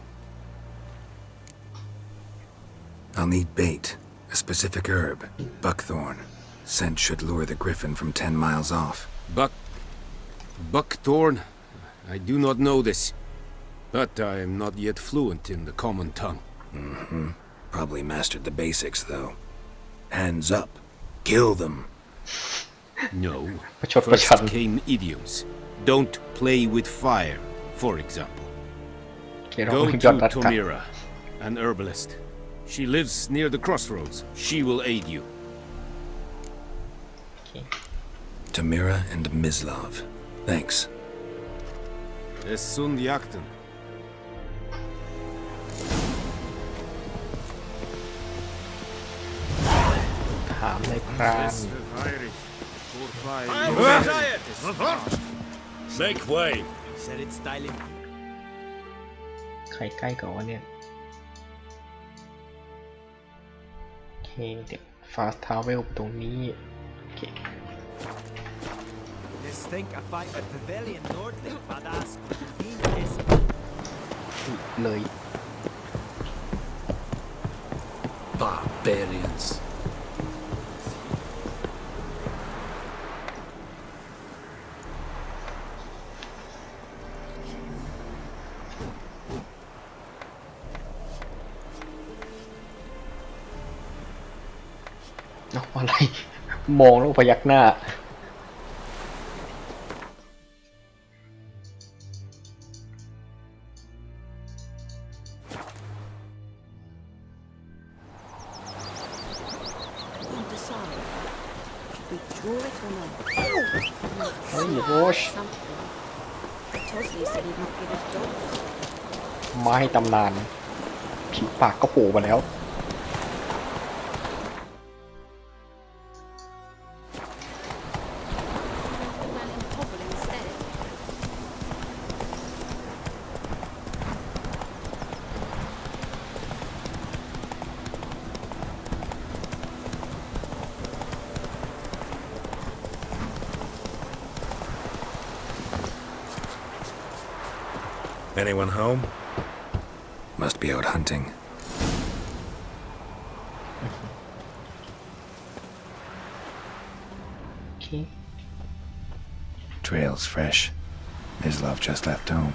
I'll need bait. A specific herb. Buckthorn. Scent should lure the griffin from 10 miles off. Buckthorn? I do not know this. But I am not yet fluent in the common tongue. Mm-hmm. Probably mastered the basics, though. Hands up. Kill them. No. First came idioms. Don't play with fire, for example. Go to Tomira, an herbalist. She lives near the crossroads. She will aid you. Tomira and Mislav. Thanks. Es sunt jakten. Make way. Said it styling. ใครใกล้ก่อนวะเนี่ยโอเคเดี๋ยว fast travel ตรงนี้โอเค Let's think about a pavilion north of Badass. เลย Barbarians.อะไร มองแล้วพยักหน้า Decide. we draw it or not? เฮ้ยโรช Something. Tosley said he'd not give us dogs. ไม้ตำนานผีปากก็โผล่มาแล้ว Anyone home? Must be out hunting. Okay. Trail's fresh. Mislov just left home.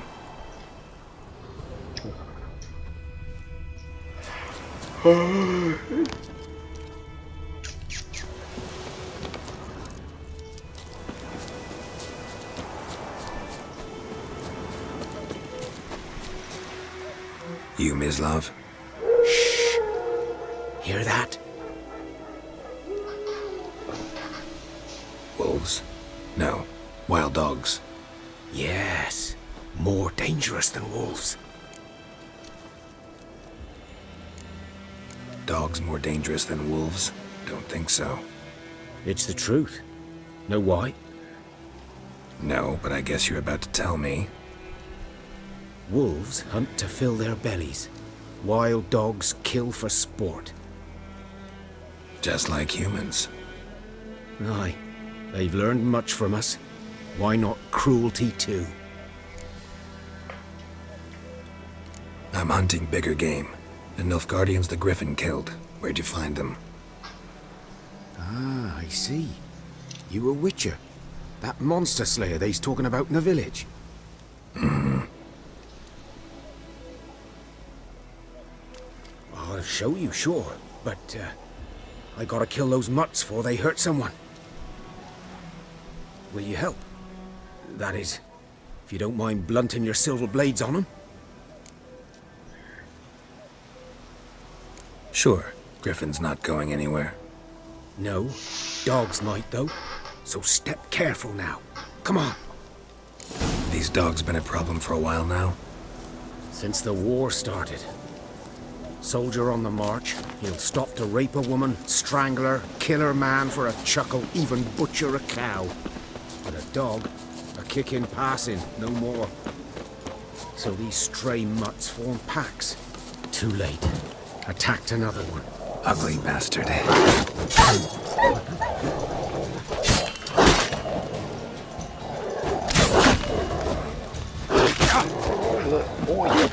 You, Mislov? Shh. Hear that? Wolves? No. Wild dogs. Yes. More dangerous than wolves. Dogs more dangerous than wolves? Don't think so. It's the truth. Know why? No, but I guess you're about to tell me. Wolves hunt to fill their bellies. Wild dogs kill for sport. Just like humans. Aye. They've learned much from us. Why not cruelty too? I'm hunting bigger game. The Nilfgaardians the Griffin killed. Where'd you find them? Ah, I see. You a Witcher. That monster slayer they's talking about in the village. Hmm. I'll show you, sure. But, I gotta kill those mutts before they hurt someone. Will you help? That is, if you don't mind blunting your silver blades on them. Sure. Griffin's not going anywhere. No. Dogs might, though. So step careful now. Come on. These dogs been a problem for a while now? Since the war started. Soldier on the march, he'll stop to rape a woman, strangle her, kill her man for a chuckle, even butcher a cow. But a dog, a kick in passing, no more. So these stray mutts form packs. Too late. Attacked another one. Ugly bastard. Ôi.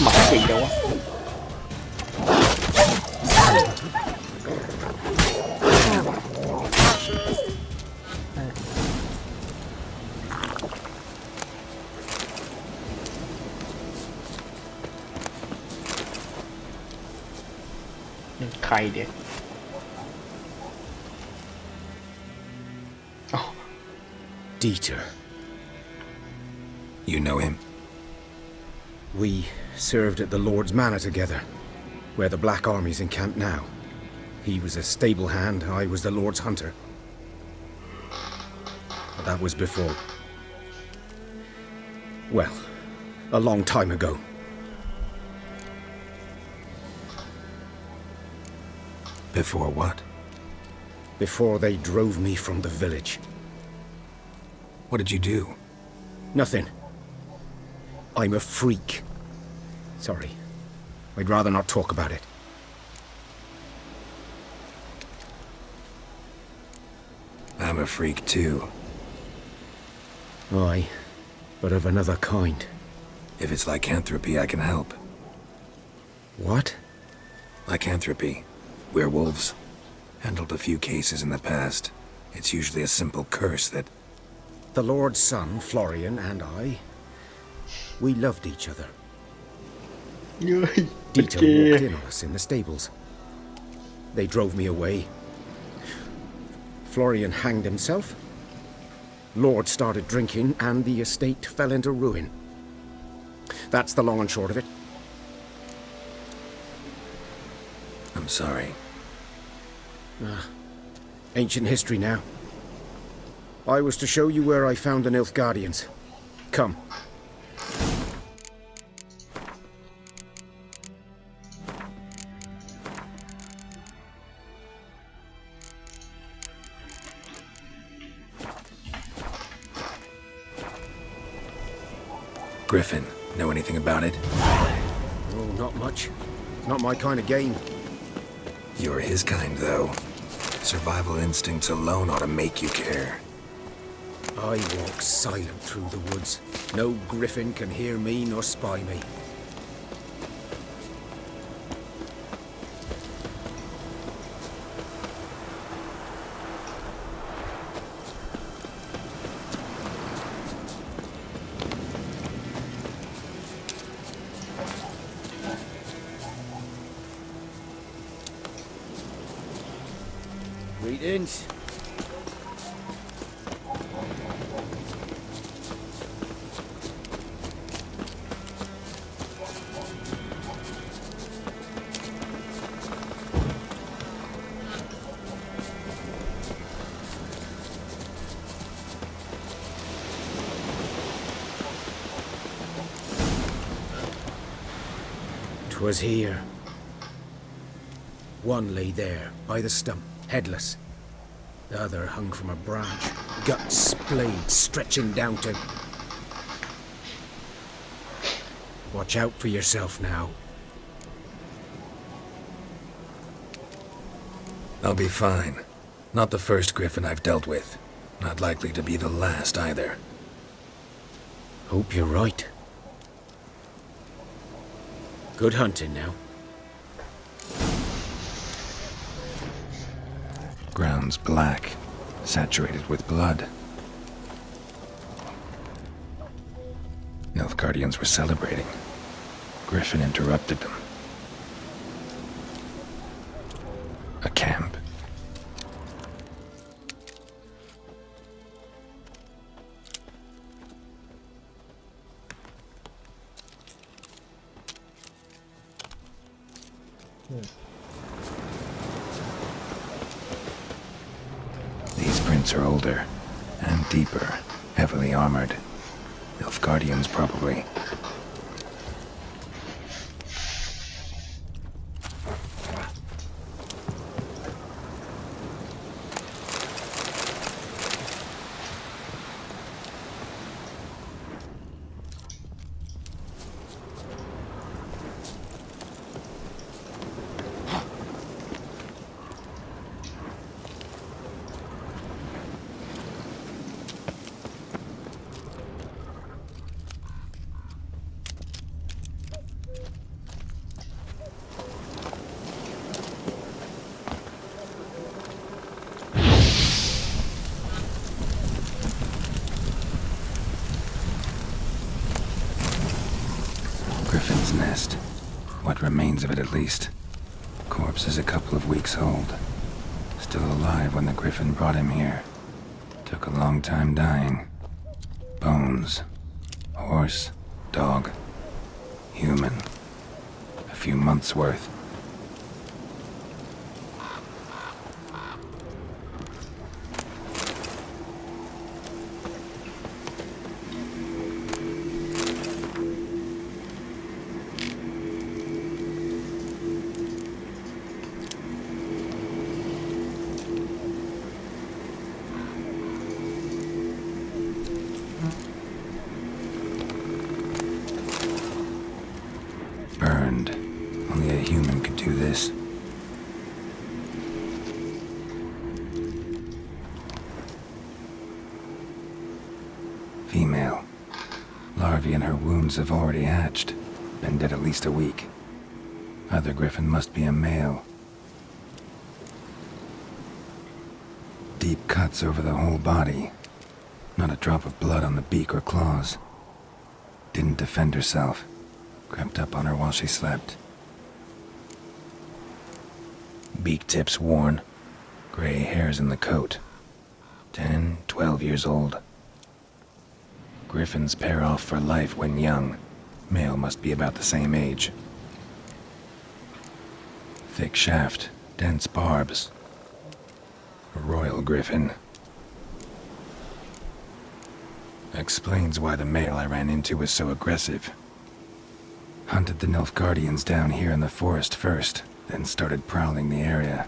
Mặc gì đâu á. Khay đi. Oh. Dieter. You know him? We served at the Lord's Manor together, where the Black Army's encamped now. He was a stable hand, I was the Lord's hunter. But that was before... well, a long time ago. Before what? Before they drove me from the village. What did you do? Nothing. I'm a freak. Sorry. I'd rather not talk about it. I'm a freak too. Aye, but of another kind. If it's lycanthropy, I can help. What? Lycanthropy. Werewolves. Handled a few cases in the past. It's usually a simple curse that... The Lord's son, Florian, and I... we loved each other. Dieter walked in on us in the stables. They drove me away. Florian hanged himself. Lord started drinking, and the estate fell into ruin. That's the long and short of it. I'm sorry. Ancient history now. I was to show you where I found the Nilfgaardians. Come. Griffin, know anything about it? Oh, not much. Not my kind of game. You're his kind, though. Survival instincts alone ought to make you care. I walk silent through the woods. No griffin can hear me nor spy me. Greetings. 'Twas here. One lay there, by the stump, headless. The other hung from a branch, guts splayed, stretching down to... Watch out for yourself now. I'll be fine. Not the first griffin I've dealt with. Not likely to be the last either. Hope you're right. Good hunting now. Ground's black, saturated with blood. Nilfgaardians were celebrating. Griffin interrupted them. A camp. These prints are older and deeper, heavily armored. Nilfgaardians, probably. Griffin's nest. What remains of it, at least. Corpse is a couple of weeks old. Still alive when the griffin brought him here. Took a long time dying. Bones. Horse. Dog. Human. A few months' worth. Burned. Only a human could do this. Female. Larvae in her wounds have already hatched. Been dead at least a week. Other griffin must be a male. Deep cuts over the whole body. Not a drop of blood on the beak or claws. Didn't defend herself. Crept up on her while she slept. Beak tips worn. Gray hairs in the coat. 10, 12 years old. Griffins pair off for life when young. Male must be about the same age. Thick shaft, dense barbs. A royal griffin. Explains why the male I ran into was so aggressive. Hunted the Nilfgaardians down here in the forest first, then started prowling the area.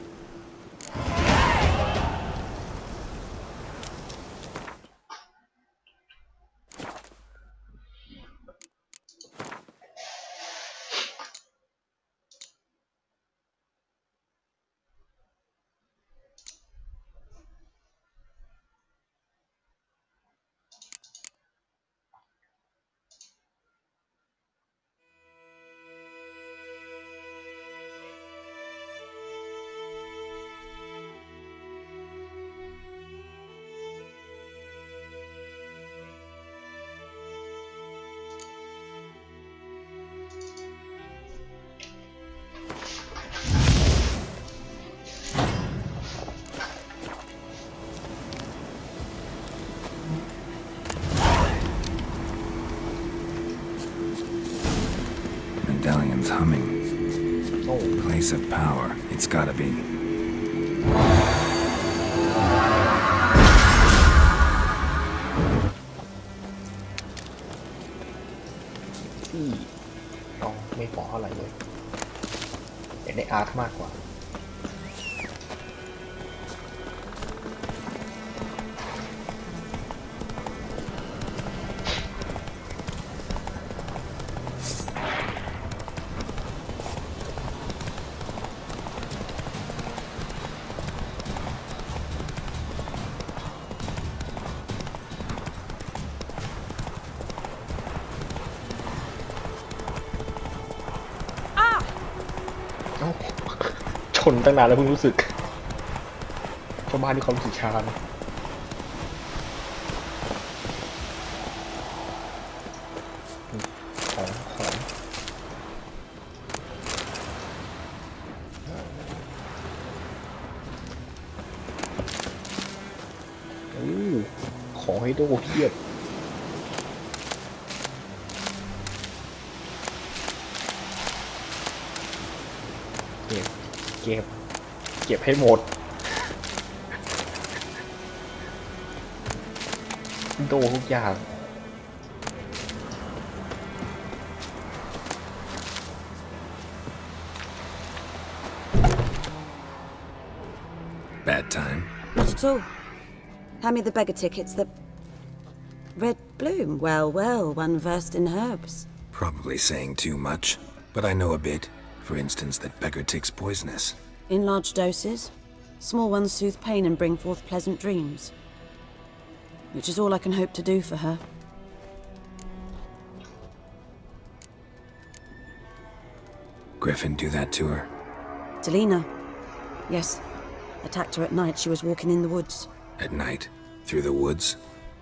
Medallion's humming. Oh. Place of power. It's gotta be. ที่เอาไม่ขออะไรเลยอยากได้อาร์ตมากกว่าชนตั้งนานแล้วเพิ่งรู้สึกชาวบ้านที่เขารู้สึกช้านะของให้โดเพียบเก็บให้หมดโดทุกอย่าง Bad time. Not at all. Hand me the beggar tickets. The red bloom. Well, well, one versed in herbs. Probably saying too much, but I know a bit. For instance, that beggar tick's poisonous. In large doses. Small ones soothe pain and bring forth pleasant dreams. Which is all I can hope to do for her. Griffin do that to her? Delina. Yes. Attacked her at night. She was walking in the woods. At night? Through the woods?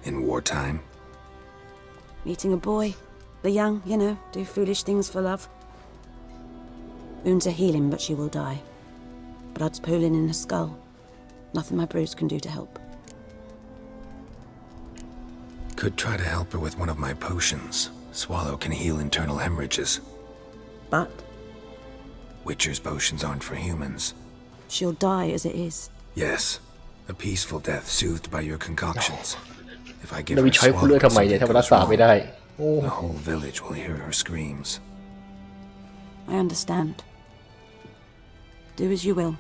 In wartime? Meeting a boy. The young, you know, do foolish things for love. Wounds are healing, but she will die. Blood's pooling in her skull. Nothing my brews can do to help. Could try to help her with one of my potions. Swallow can heal internal hemorrhages. But? Witcher's potions aren't for humans. She'll die as it is. Yes. A peaceful death soothed by your concoctions. If I give แล้ว her วิชัยพูดเรื่องทำไมเนี่ยถ้ามันรักษาไม่ได้ the whole village will hear her screams. I understand. Do as you will.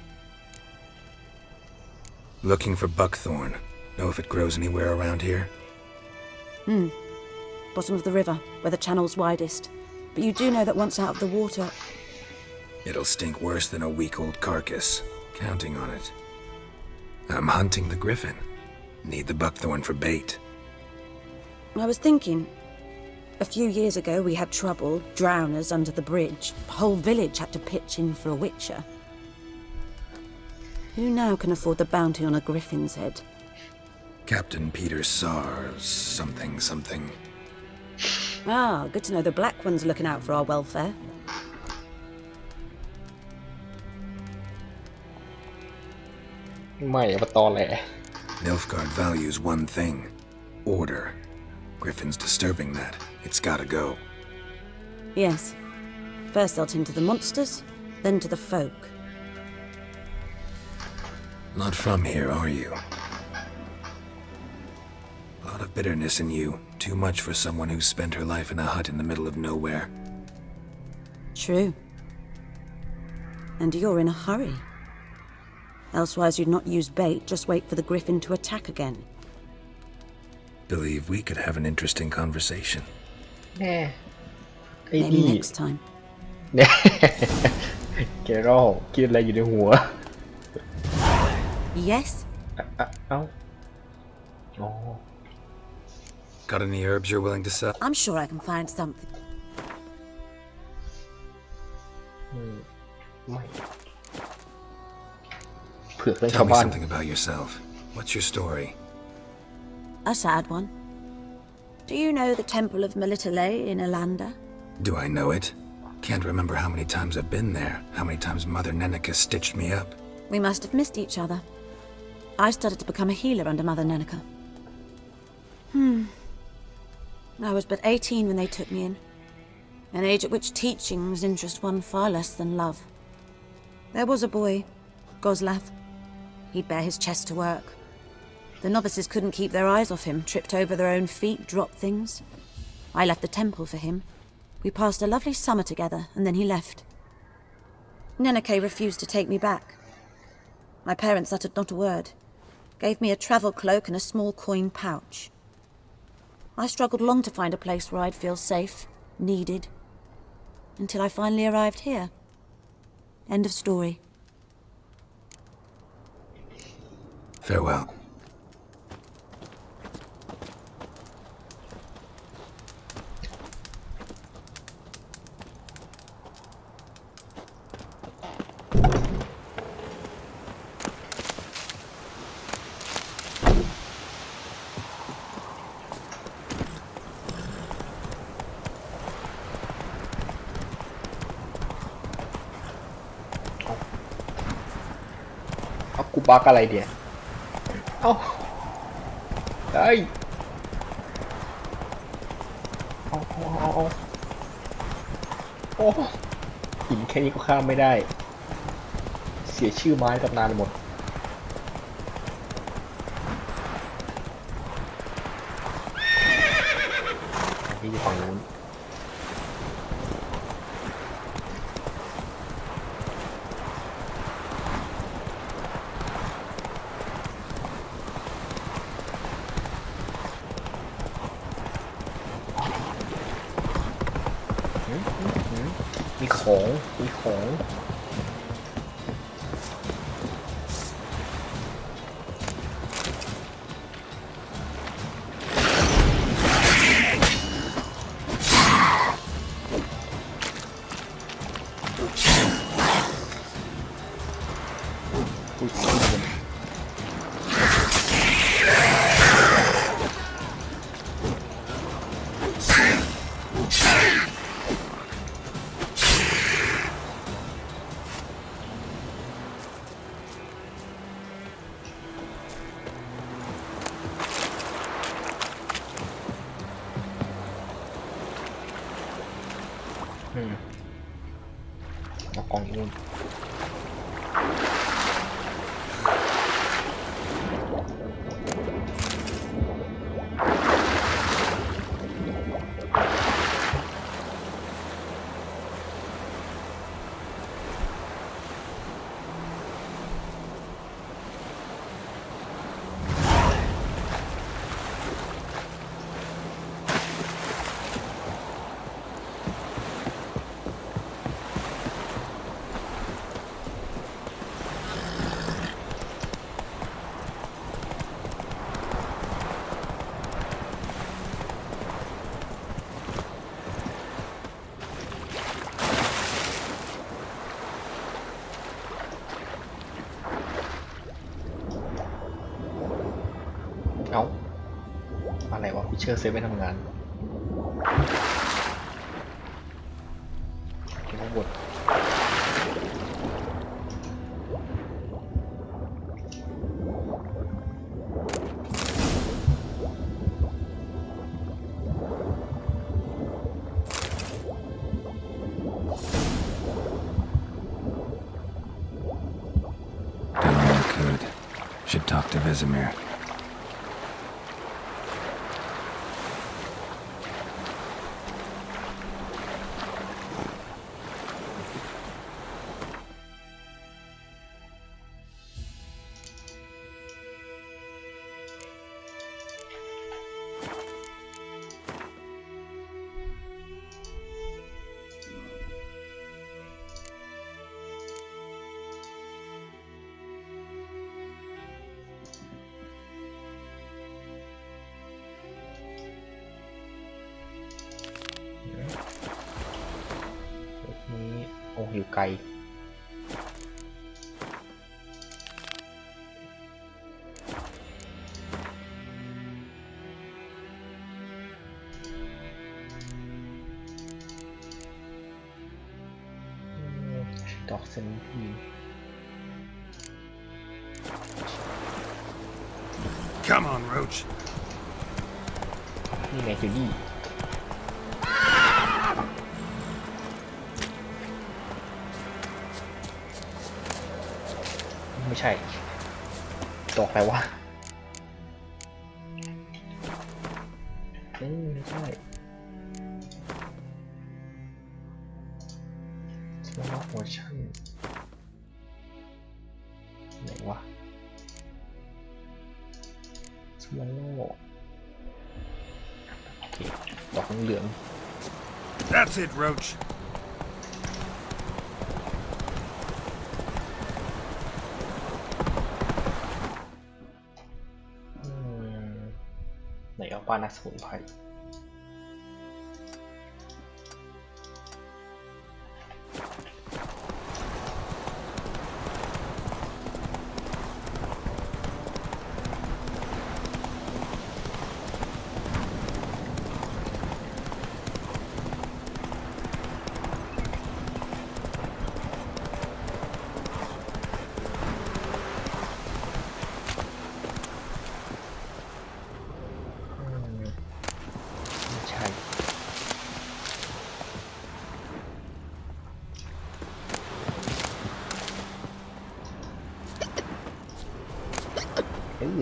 Looking for buckthorn. Know if it grows anywhere around here? Bottom of the river, where the channel's widest. But you do know that once out of the water... It'll stink worse than a week-old carcass. Counting on it. I'm hunting the griffin. Need the buckthorn for bait. I was thinking... A few years ago we had trouble, drowners under the bridge. The whole village had to pitch in for a witcher. Who now can afford the bounty on a griffin's head? Captain Peter Sars, something. Ah, good to know the Black One's looking out for our welfare. Nilfgaard values one thing. Order. Griffin's disturbing that. It's gotta go. Yes. First they'll tend to the monsters, then to the folk. Not from here, are you? A lot of bitterness in you. Too much for someone who spent her life in a hut in the middle of nowhere. True. And you're in a hurry. Elsewise you'd not use bait, just wait for the griffin to attack again. Believe we could have an interesting conversation. Yeah. Maybe next time. เกโร่คิดอะไรอยู่ในหัว Yes? เอ้า Got any herbs you're willing to sell? I'm sure I can find something. ไม่เผือกเรื่อง Tell ชาว me บ้าน something about yourself. What's your story? A sad one. Do you know the Temple of Melitele in Alanda? Do I know it? Can't remember how many times I've been there, how many times Mother Nenica stitched me up. We must have missed each other. I started to become a healer under Mother Nenica. I was but 18 when they took me in. An age at which teachings interest one far less than love. There was a boy, Goslav. He'd bare his chest to work. The novices couldn't keep their eyes off him, tripped over their own feet, dropped things. I left the temple for him. We passed a lovely summer together, and then he left. Nenike refused to take me back. My parents uttered not a word, gave me a travel cloak and a small coin pouch. I struggled long to find a place where I'd feel safe, needed, until I finally arrived here. End of story. Farewell.เอากูบักอะไรเดี๋ยวเอ้าเฮ้ยเอาโอ้หินแค่นี้ก็ข้ามไม่ได้เสียชื่อไม้กับนานหมดนี่อยู่ฝั่งนู้นมีของ เอากล่องนู่นเอาอะไรวะพิเชอร์เซฟไม่ทำงานเก็บทั้งหมดDone all I could. should talk to Vesemir.นี้โอ้อยู่ไกลดอกเซนที Come on, Roach. นี่ไงคือนี่ไม่ใช่ดอกอะไรวะไม่ใช่สโลว์โมชั่นไหนวะสโลว์โอเคดอกเหลือง That's it, Roach. ไหนเอาปลานักสมุนไพร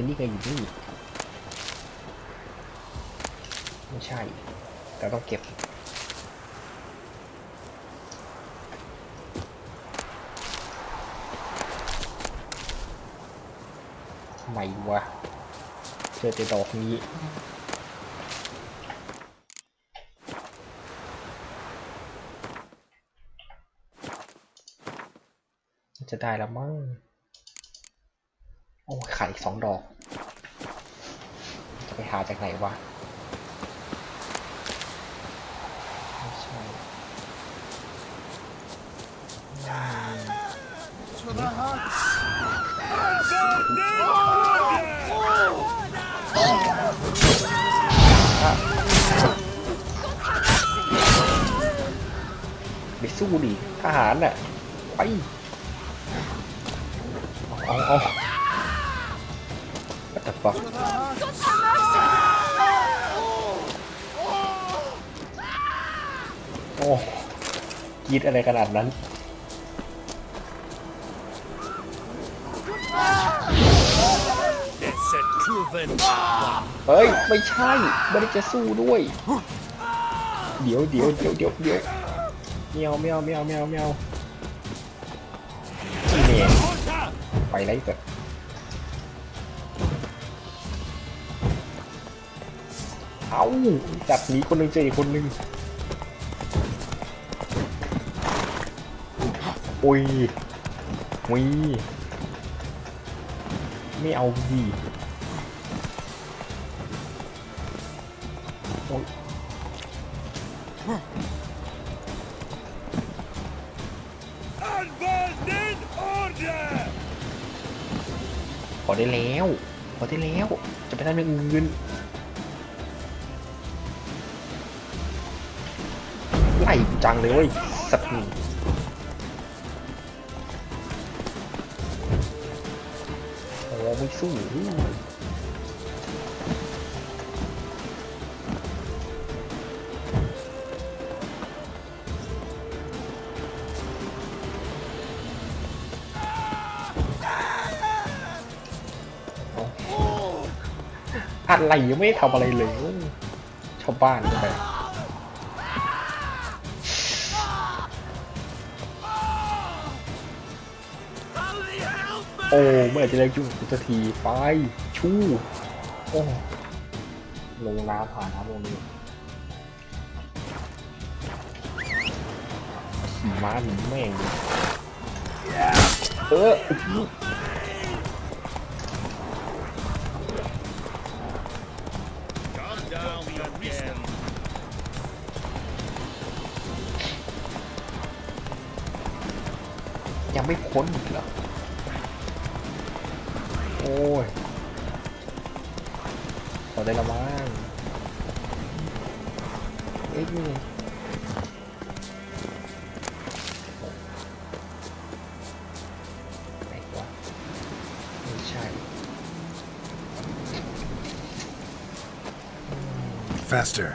นี่ไงอยู่นี่ไม่ใช่เราต้องเก็บทำไมวะเจอแต่ดอกนี้จะได้แล้วมั้งโอ้ไข่2 ดอกจะไปหาจากไหนวะไม่ใช่ไปสู้ดิทหารน่ะไปเอาWhat the fuck โอ้กรีดอะไรขนาดนั้นเฮ้ยไม่ใช่ไม่ได้จะสู้ด้วยเดี๋ยวเมียวนี่เนี่ยไปไรสักเอาจับหนีคนหนึ่งเจออีกคนหนึ่งโอ้ยไม่เอาดีพอได้แล้วจะไปทำอย่างอื่นไล่จังเลยเว้ยสัตว์นี่โอ้ไม่สู้ อะไรยังไม่ทำอะไรเลยชาวบ้านไปโอ้เมื่อจะได้ยุ่งสักทีไปชู้โอ้ลงน้ำผ่านน้ำลงนี้ขี่ม้าหนีแม่งยังไม่พ้นอีกเหรอโอ้ยพอได้ละมั้งเอ๊ะนี่ไหนวะไม่ใช่ Faster.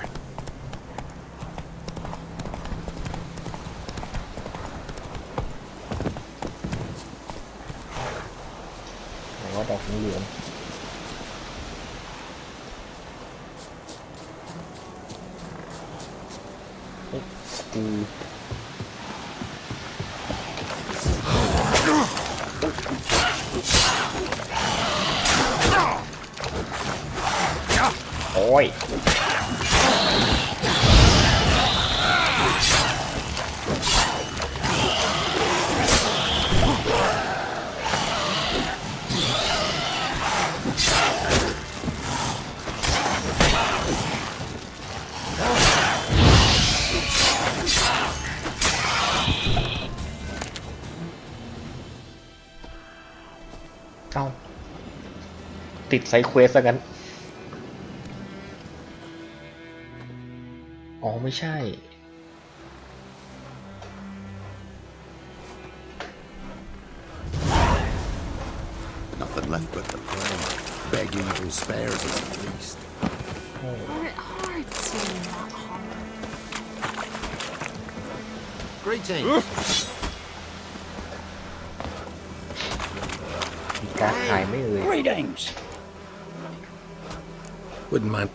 ไหนว่าดอกเหลืองโอ้ยเอ้าติดไซเควสซะงั้นอ๋อไม่ใช่ Nothing left but the flame. Begging who spares us at least. Or it hard seeing that hard. Greetings. มีการขายไม่เอ่ย Greetings. Wouldn't mind.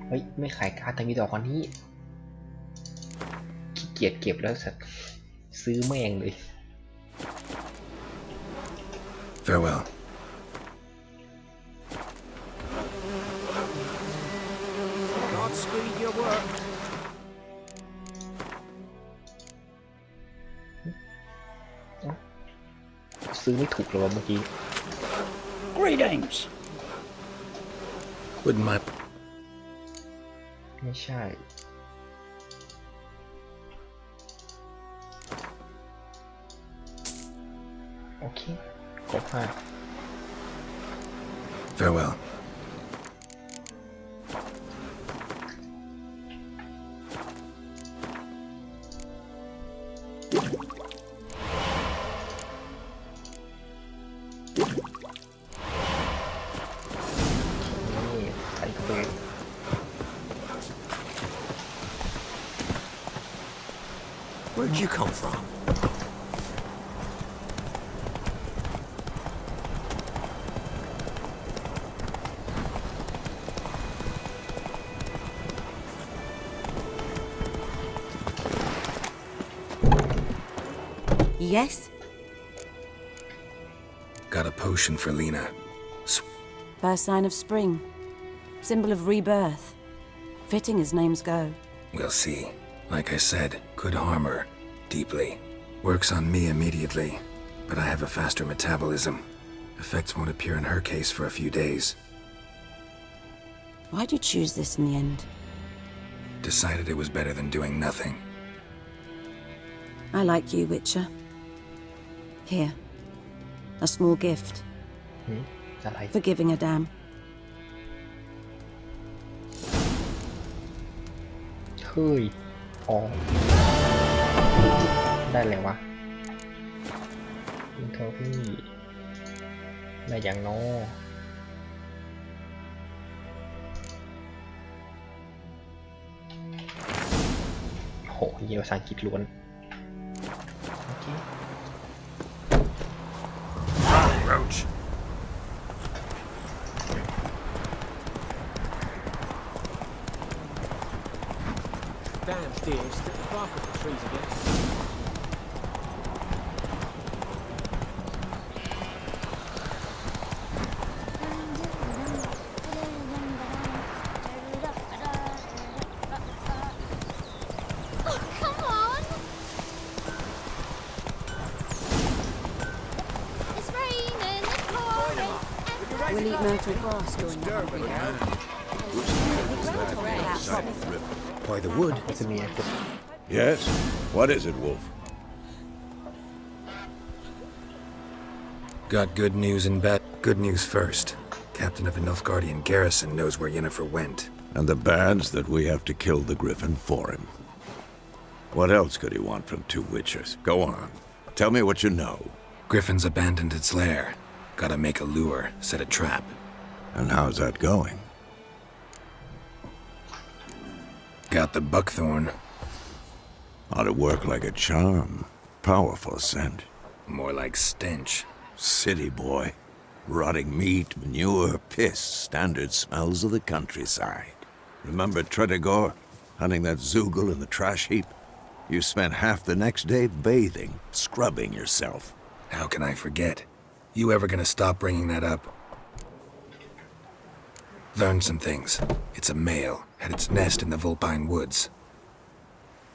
เฮ้ยไม่ขายการ์ดแต่มีดอกคนนี้ขี้เกียจเก็บแล้วสัตว์ซื้อแม่งเลย Farewell. Godspeed your work. ซื้อไม่ถูกเลยวะเมื่อกี้ Greetings. Wouldn't mind. ไม่ใช่โอเคครบ5 Farewell. นี่ใส่เข้าไป Where'd you come from? Yes? Got a potion for Lena. First sign of spring. Symbol of rebirth. Fitting as names go. We'll see. Like I said, could harm her. Deeply. Works on me immediately, but I have a faster metabolism. Effects won't appear in her case for a few days. Why'd you choose this in the end? Decided it was better than doing nothing. I like you, Witcher. Here. A small gift. For giving a damn. เฮ้ยอ๋อได้เลยวะอินเทอร์พี่ได้อย่างน้อโหเยี่ยภาษาอังกฤษล้วนโอเค Roach. dear, stick the bark off the trees again. Oh, come on! It's raining, it's pouring. We'll eat myrtle grass during the By the wood. Yes? What is it, Wolf? Got good news and bad. Good news first. Captain of the Nilfgaardian garrison knows where Yennefer went. And the bad's that we have to kill the Griffin for him. What else could he want from two Witchers? Go on. Tell me what you know. Griffin's abandoned its lair. Gotta make a lure, set a trap. And how's that going? Got the buckthorn. Ought to work like a charm. Powerful scent. More like stench. City boy. Rotting meat, manure, piss. Standard smells of the countryside. Remember Tretogor? Hunting that Zoogle in the trash heap? You spent half the next day bathing, scrubbing yourself. How can I forget? You ever gonna stop bringing that up? Learned some things. It's a male. Had its nest in the Vulpine Woods.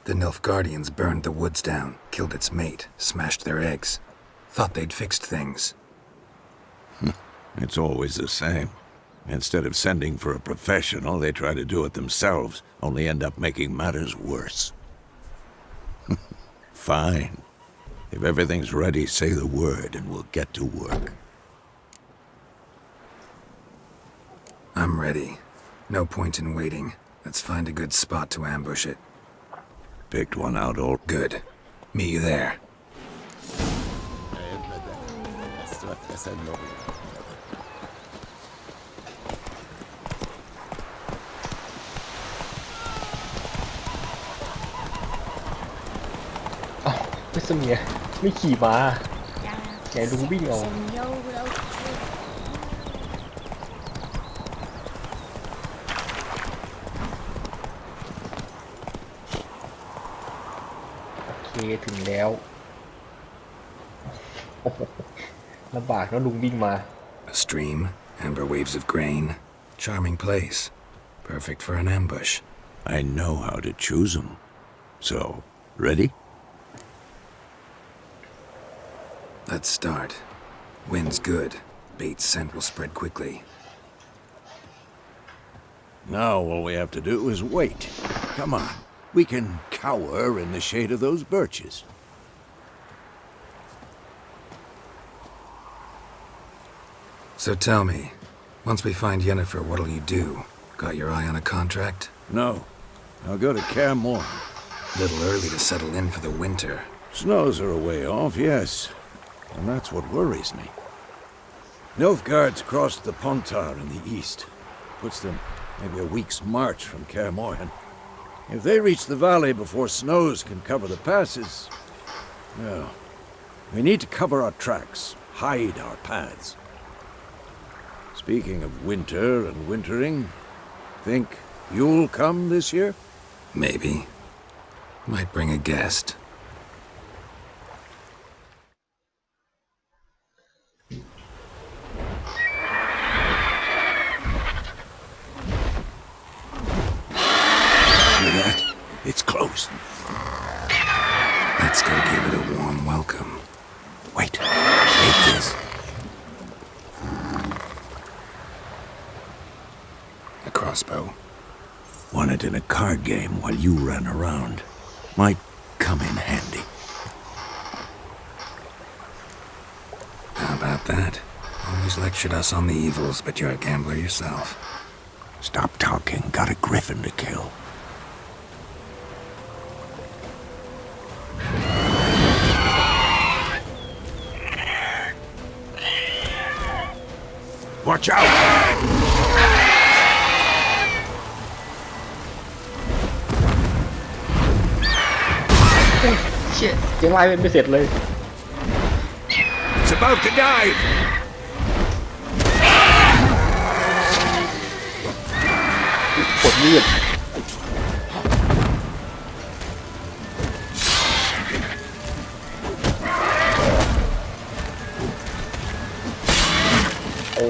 The Nilfgaardians burned the woods down, killed its mate, smashed their eggs. Thought they'd fixed things. It's always the same. Instead of sending for a professional, they try to do it themselves, only end up making matters worse. Fine. If everything's ready, say the word and we'll get to work. I'm ready. No point in waiting. Let's find a good spot to ambush it. Picked one out all good. Meet you there. Oh, ไม่เสมียไม่ขี่ม้าแกดูวิ่งเอา ถึงแล้วโอ้โหลำบากนะลุงวิ่งมา A stream, amber waves of grain. Charming place. Perfect for an ambush. I know how to choose them. So, ready? Let's start. Wind's good. Bait's scent will spread quickly. Now all we have to do is wait. Come on. We can cower in the shade of those birches. So tell me, once we find Yennefer, what'll you do? Got your eye on a contract? No. I'll go to Kaer Morhen. Little early to settle in for the winter. Snows are a way off, yes. And that's what worries me. Nilfgaard's crossed the Pontar in the east. Puts them maybe a week's march from Kaer Morhen. If they reach the valley before snows can cover the passes, well, we need to cover our tracks, hide our paths. Speaking of winter and wintering, think you'll come this year? Maybe. Might bring a guest. It's close. Let's go give it a warm welcome. Wait. Take this. A crossbow. Won it in a card game while you ran around. Might come in handy. How about that? Always lectured us on the evils, but you're a gambler yourself. Stop talking. Got a griffin to kill. Watch out! Shit ยังไล่ไม่เสร็จเลย It's about to dive! กดเลือด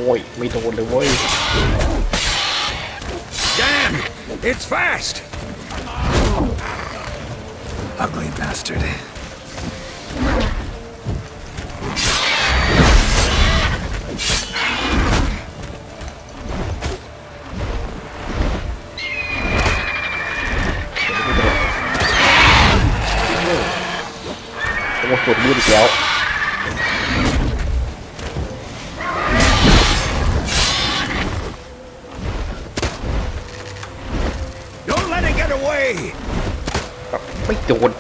อ้ยไม่โดนเลยเว้ย Damn! It's fast! Ugly bastard.โอ้ปวดมืออีกแล้ว Don't let it get away! ไม่โดน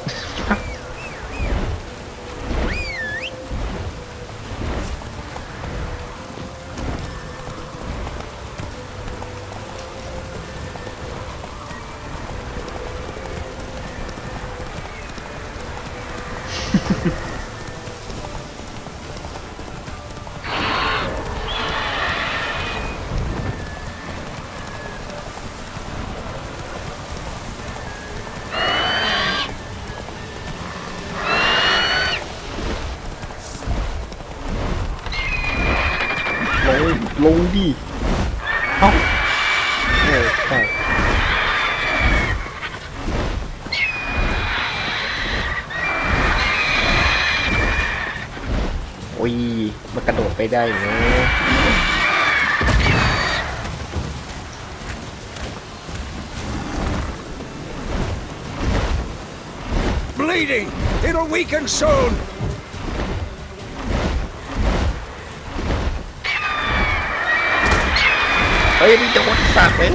ลงดิเอ้าใช่โอ้ยมันกระโดดไปได้เนาะ Bleeding! It'll weaken soon! เฮ้ยนี่จะวัดสัตว์เลย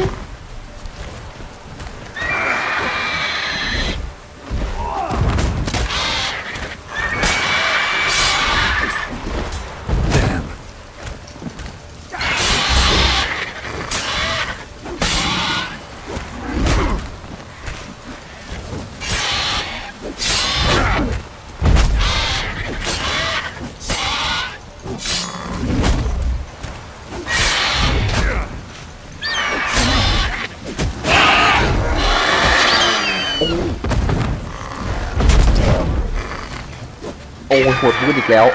โอ้ยปวดมืออีกแล้ว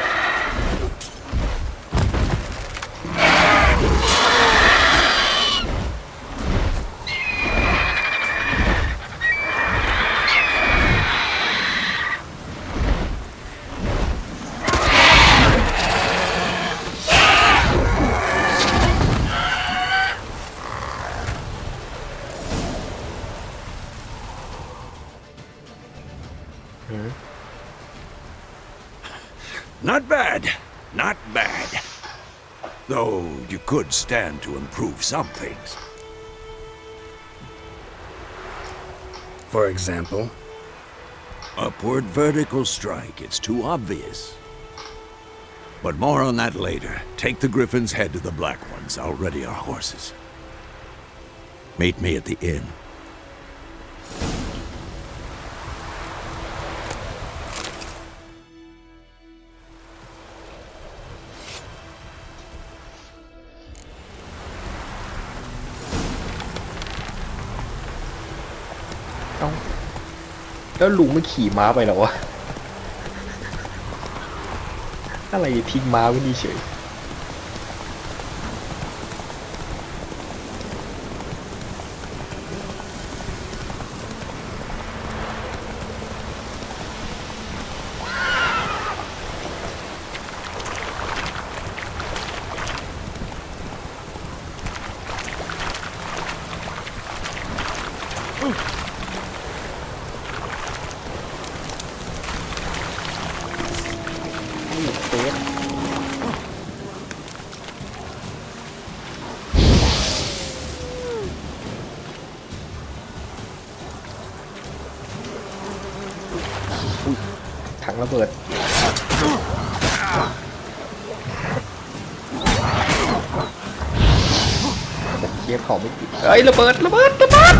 Not bad. Not bad. Though you could stand to improve some things. For example? Upward vertical strike. It's too obvious. But more on that later. Take the Griffin's head to the Black Ones. I'll ready our horses. Meet me at the inn.เอ้าแล้วลุงไม่ขี่ม้าไปหรอวะอะไรทิ้งม้าไว้นี่เฉยถังระเบิดเทียบของไม่ติดเอ้ยระเบิดระเบิดระเบิด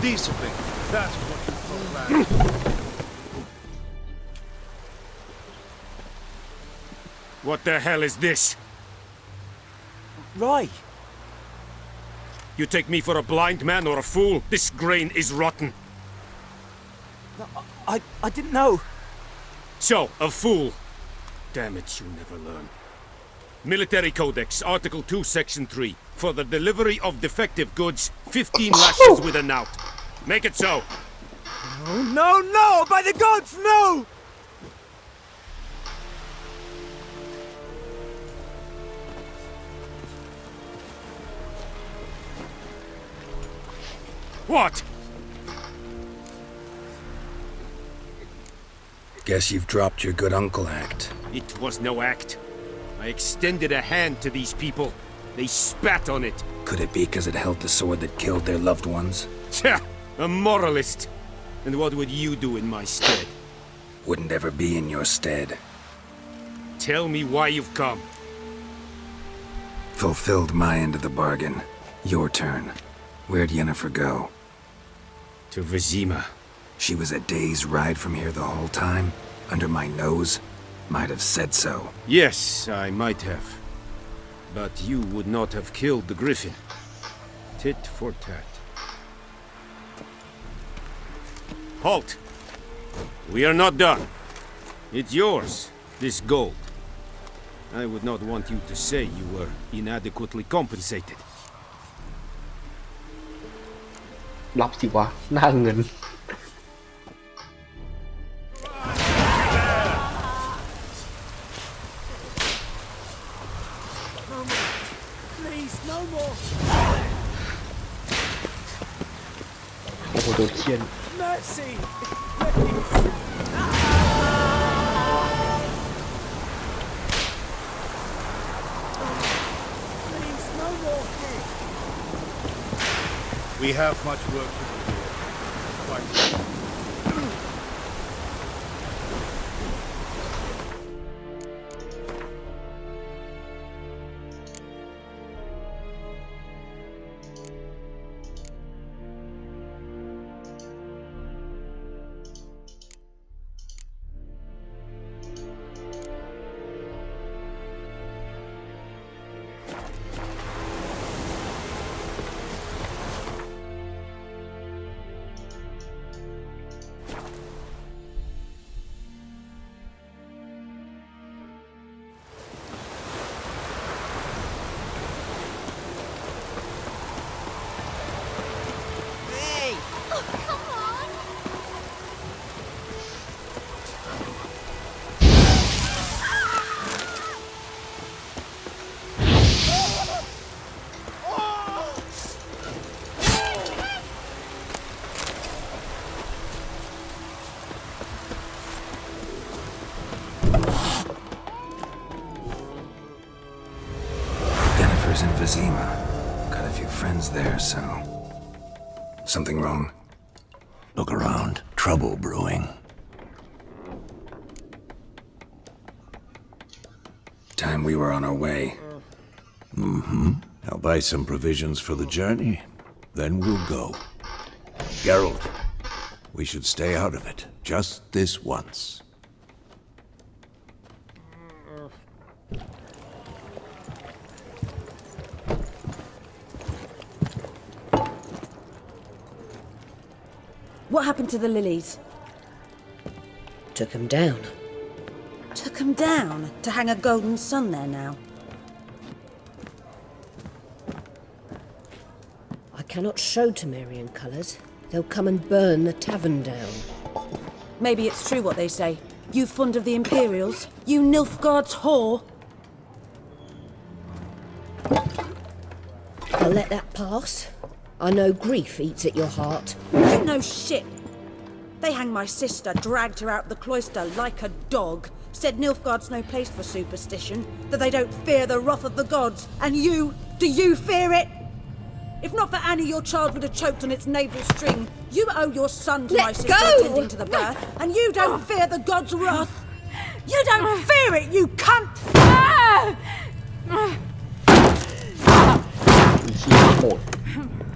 Peaceably. That's what you call that. What the hell is this? Right. You take me for a blind man or a fool? This grain is rotten. I didn't know. So, a fool. Damn it, you never learn. Military Codex, Article 2, Section 3. For the delivery of defective goods, 15 lashes with a knout. Make it so. Oh, no! By the gods, no! What? Guess you've dropped your good uncle act. It was no act. I extended a hand to these people. They spat on it. Could it be because it held the sword that killed their loved ones? Tja, a moralist. And what would you do in my stead? Wouldn't ever be in your stead. Tell me why you've come. Fulfilled my end of the bargain. Your turn. Where'd Yennefer go? To Vizima. She was a day's ride from here the whole time? Under my nose? Might have said so. Yes, I might have. But you would not have killed the griffin. Tit for tat. Halt! We are not done. It's yours, this gold. I would not want you to say you were inadequately compensated. รับสิวะหน้าเงิน Please, no more. โอ้โหโดนเทียน Mercy. Please, no more. We have much work to do here. Quite. In Vizima. Got a few friends there, so... Something wrong? Look around. Trouble brewing. Time we were on our way. Mm-hmm. I'll buy some provisions for the journey. Then we'll go. Geralt, we should stay out of it. Just this once. What happened to the lilies? Took him down. Took 'em down to hang a golden sun there now. I cannot show Temerian colours. They'll come and burn the tavern down. Maybe it's true what they say. You fond of the Imperials? You Nilfgaard's whore? I'll let that pass. I know grief eats at your heart. You know shit. They hanged my sister, dragged her out the cloister like a dog. Said Nilfgaard's no place for superstition, that they don't fear the wrath of the gods. And you, do you fear it? If not for Annie, your child would have choked on its navel string. You owe your son to my sister attending to the birth, and you don't fear the gods' wrath. You don't fear it, you cunt!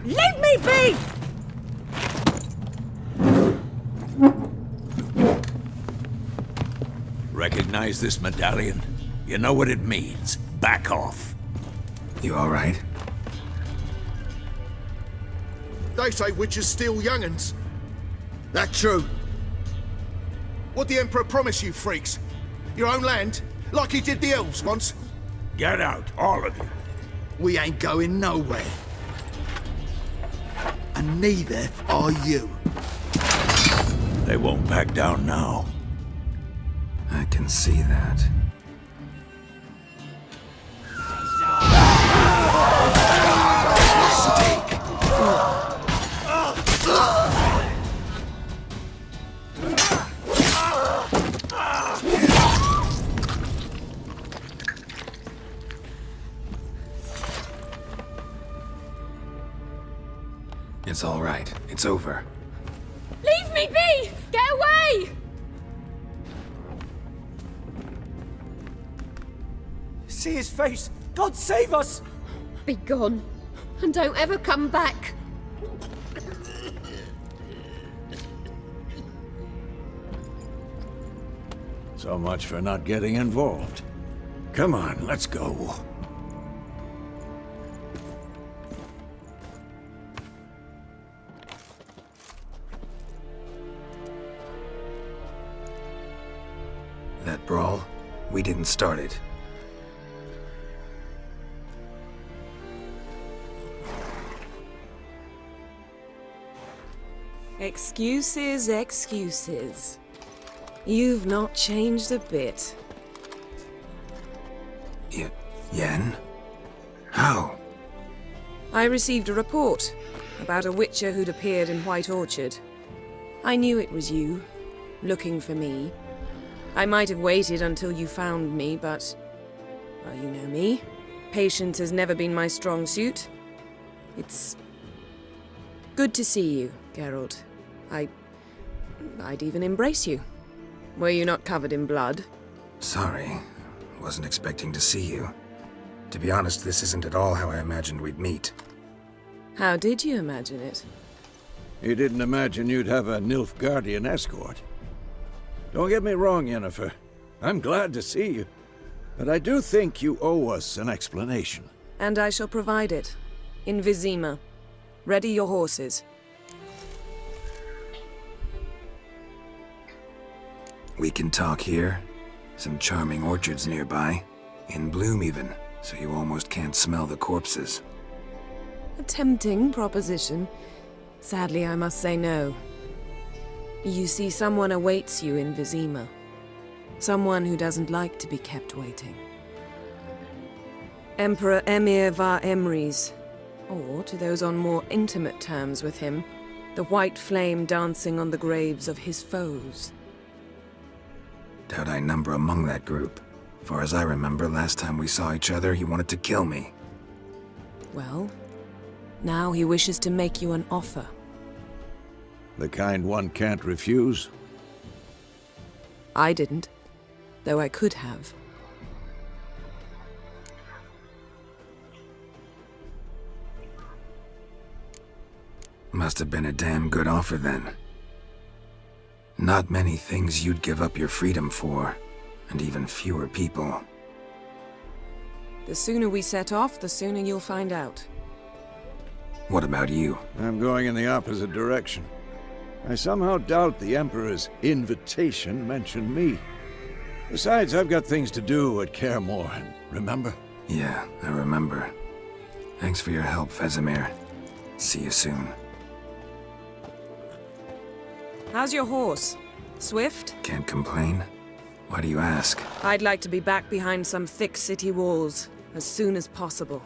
Leave me be! Recognize this medallion? You know what it means. Back off. You all right? They say witches steal young'uns. That true? What the Emperor promise you, freaks? Your own land? Like he did the elves once? Get out, all of you. We ain't going nowhere. And neither are you. They won't back down now. I can see that. It's all right. It's over. Leave me be! Get away! See his face! God save us! Be gone, and don't ever come back. So much for not getting involved. Come on, let's go. That brawl, we didn't start it. Excuses, excuses. You've not changed a bit. Yen? How? I received a report about a Witcher who'd appeared in White Orchard. I knew it was you, looking for me. I might have waited until you found me, but... well, you know me. Patience has never been my strong suit. It's... good to see you, Geralt. I'd even embrace you. Were you not covered in blood? Sorry. Wasn't expecting to see you. To be honest, this isn't at all how I imagined we'd meet. How did you imagine it? You didn't imagine you'd have a Nilfgaardian escort. Don't get me wrong, Yennefer. I'm glad to see you. But I do think you owe us an explanation. And I shall provide it. In Vizima. Ready your horses. We can talk here. Some charming orchards nearby. In bloom even, so you almost can't smell the corpses. A tempting proposition. Sadly, I must say no. You see, someone awaits you in Vizima. Someone who doesn't like to be kept waiting. Emperor Emir var Emrys, or to those on more intimate terms with him, the white flame dancing on the graves of his foes. Doubt I number among that group. Far as I remember, last time we saw each other, he wanted to kill me. Well, now he wishes to make you an offer. The kind one can't refuse? I didn't, though I could have. Must have been a damn good offer then. Not many things you'd give up your freedom for, and even fewer people. The sooner we set off, the sooner you'll find out. What about you? I'm going in the opposite direction. I somehow doubt the Emperor's invitation mentioned me. Besides, I've got things to do at Kaer Morhen, remember? Yeah, I remember. Thanks for your help, Vesemir. See you soon. How's your horse? Swift? Can't complain. Why do you ask? I'd like to be back behind some thick city walls as soon as possible.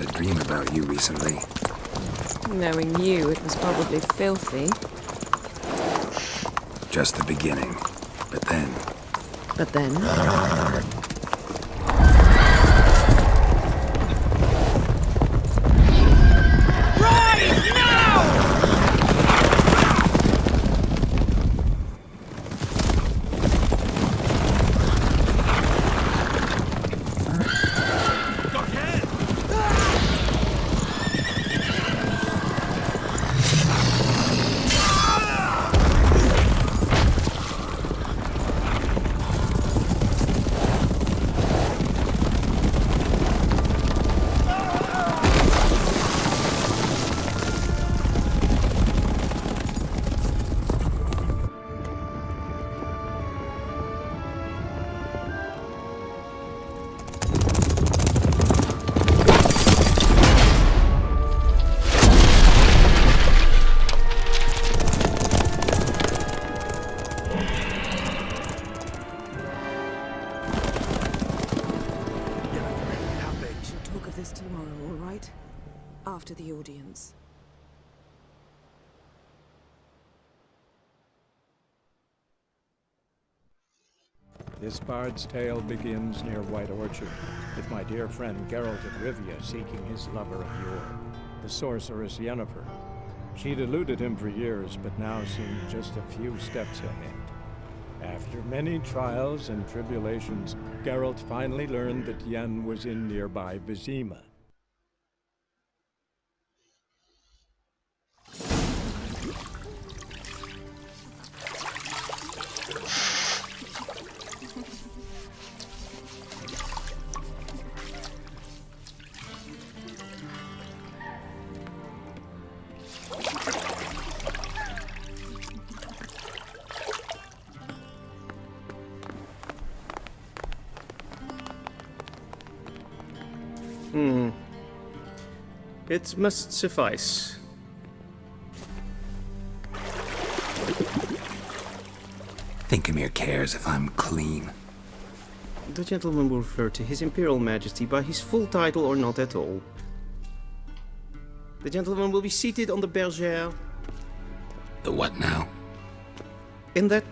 had a dream about you recently. Knowing you, it was probably filthy. Just the beginning. But then... But then... After the audience. This bard's tale begins near White Orchard, with my dear friend Geralt of Rivia seeking his lover of yore, the sorceress Yennefer. She'd eluded him for years, but now seemed just a few steps ahead. After many trials and tribulations, Geralt finally learned that Yen was in nearby Vizima. It must suffice. Thinkamere cares if I'm clean. The gentleman will refer to His Imperial Majesty by his full title or not at all. The gentleman will be seated on the bergère. The what now? In that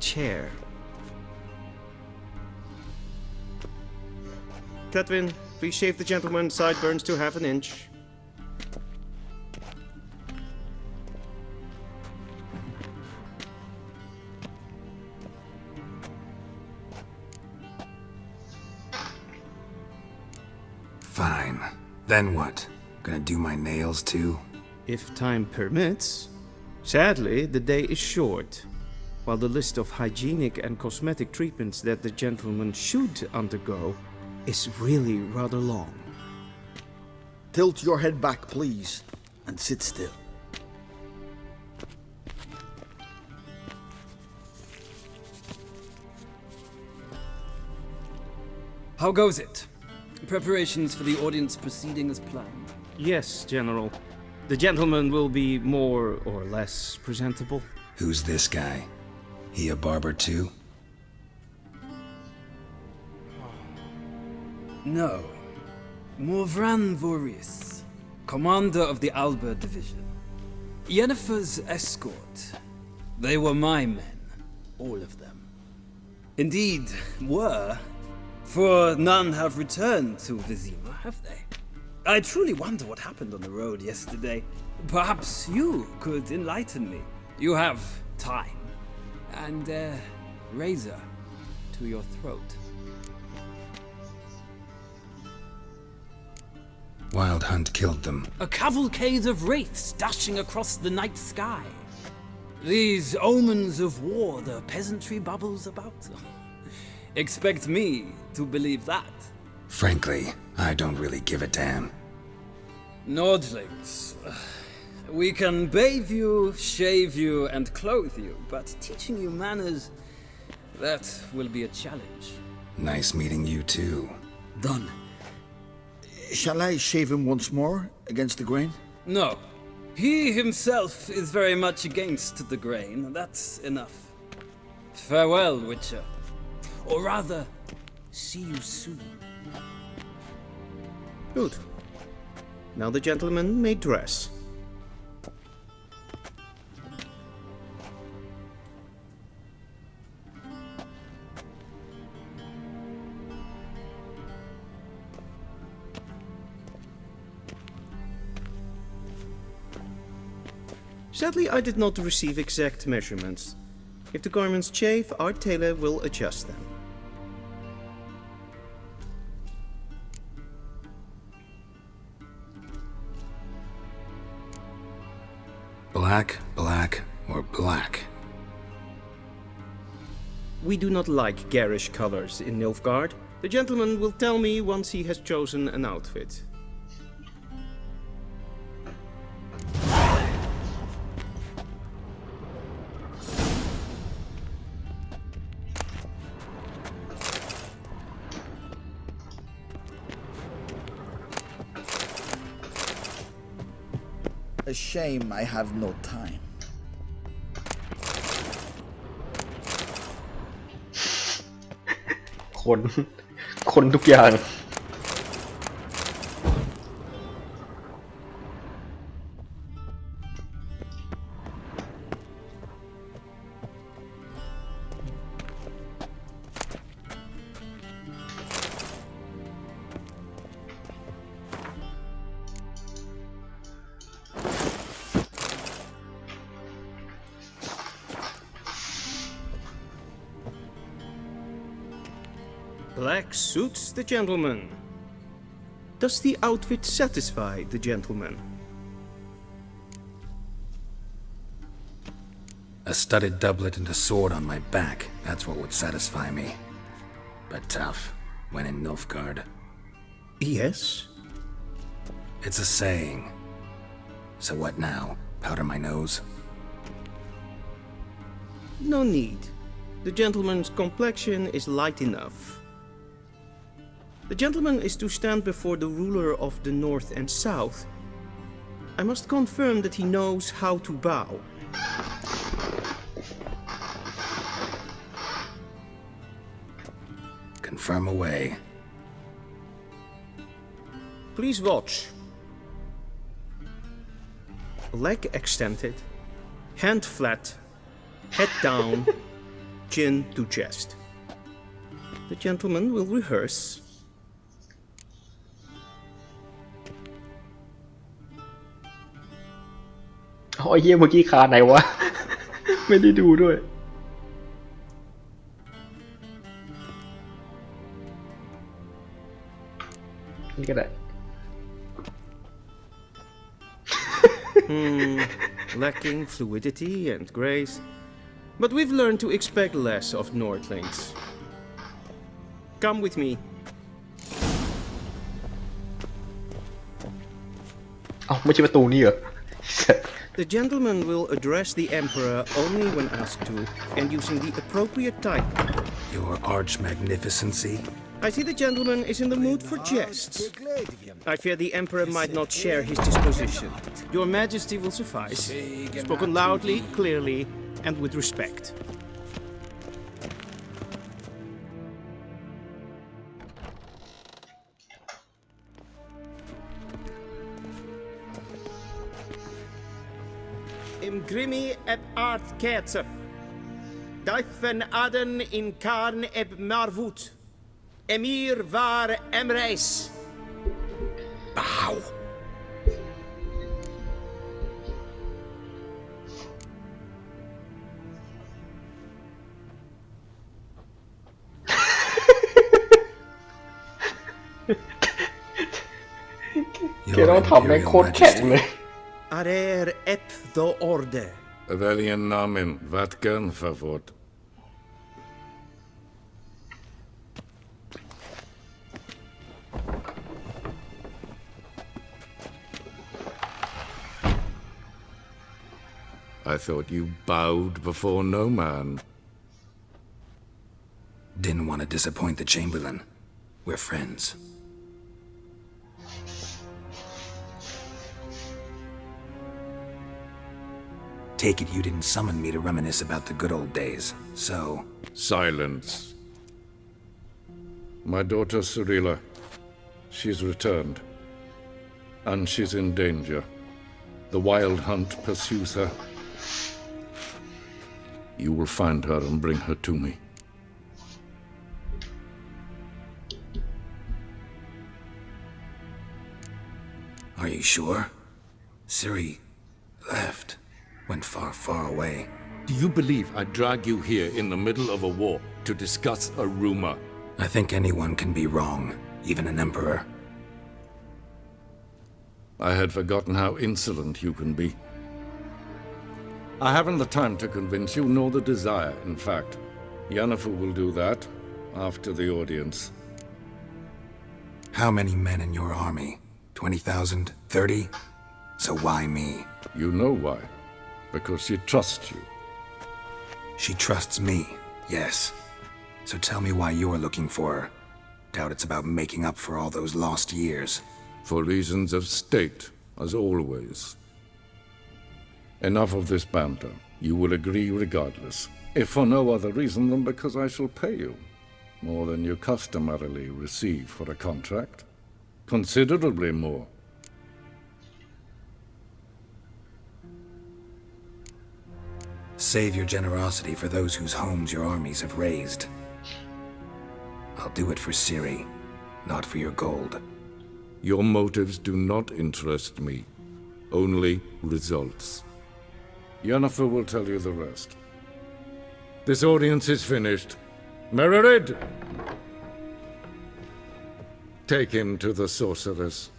chair. Catwin, please shave the gentleman's sideburns to half an inch. Fine. Then what? Gonna do my nails too? If time permits. Sadly, the day is short, while the list of hygienic and cosmetic treatments that the gentleman should undergo is really rather long. Tilt your head back, please, and sit still. How goes it? Preparations for the audience proceeding as planned? Yes, General. The gentleman will be more or less presentable. Who's this guy? He a barber too? No. Morvran Vorius, commander of the Alba Division. Yennefer's escort. They were my men. All of them. Indeed, were. For none have returned to Vizima, have they? I truly wonder what happened on the road yesterday. Perhaps you could enlighten me. You have time. And a razor to your throat. Wild Hunt killed them. A cavalcade of wraiths dashing across the night sky. These omens of war the peasantry bubbles about. Expect me to believe that. Frankly, I don't really give a damn. Nordlings. We can bathe you, shave you, and clothe you, but teaching you manners, that will be a challenge. Nice meeting you too. Done. Shall I shave him once more, against the grain? No. He himself is very much against the grain. That's enough. Farewell, Witcher. Or rather, see you soon. Good. Now the gentleman may dress. Sadly, I did not receive exact measurements. If the garments chafe, our tailor will adjust them. Black, black, or black? We do not like garish colors in Nilfgaard. The gentleman will tell me once he has chosen an outfit. A shame I have no time. คนทุกอย่าง Black suits the gentleman. Does the outfit satisfy the gentleman? A studded doublet and a sword on my back, that's what would satisfy me. But tough, when in Nilfgaard. Yes? It's a saying. So what now? Powder my nose? No need. The gentleman's complexion is light enough. The gentleman is to stand before the ruler of the North and South. I must confirm that he knows how to bow. Confirm away. Please watch. Leg extended, hand flat, head down, chin to chest. The gentleman will rehearse.อ๋อเยี่ยเมื่อกี้ขาไหนวะ ไม่ได้ดูด้วย นี่ก็ได้ Lacking fluidity and grace. But we've learned to expect less of Nordlings. Come with me. เอ้าไม่ใช่ประตูนี่เหรอ The gentleman will address the Emperor only when asked to, and using the appropriate title. Your arch magnificency? I see the gentleman is in the mood for jests. I fear the Emperor might not share his disposition. Your Majesty will suffice. Spoken loudly, clearly, and with respect. Im grimi et art ketzer. Deifen aden in karn eb marvut. Emir var emreis. Bow. Your Imperial Arer ep the orde. Welchen Namen? Wat gern verwort? I thought you bowed before no man. Didn't want to disappoint the Chamberlain. We're friends. Take it you didn't summon me to reminisce about the good old days, so... Silence. My daughter Cyrilla, she's returned. and she's in danger. The Wild Hunt pursues her. You will find her and bring her to me. Are you sure? Ciri left. Went far, far away. Do you believe I'd drag you here in the middle of a war to discuss a rumor? I think anyone can be wrong, even an emperor. I had forgotten how insolent you can be. I haven't the time to convince you, nor the desire, in fact. Yennefer will do that after the audience. How many men in your army? 20,000? 30? So why me? You know why. Because she trusts you. She trusts me, yes. So tell me why you're looking for her. Doubt it's about making up for all those lost years. For reasons of state, as always. Enough of this banter. You will agree regardless. If for no other reason than because I shall pay you. More than you customarily receive for a contract. Considerably more. Save your generosity for those whose homes your armies have razed. I'll do it for Ciri, not for your gold. Your motives do not interest me. Only results. Yennefer will tell you the rest. This audience is finished. Mererid! Take him to the sorceress.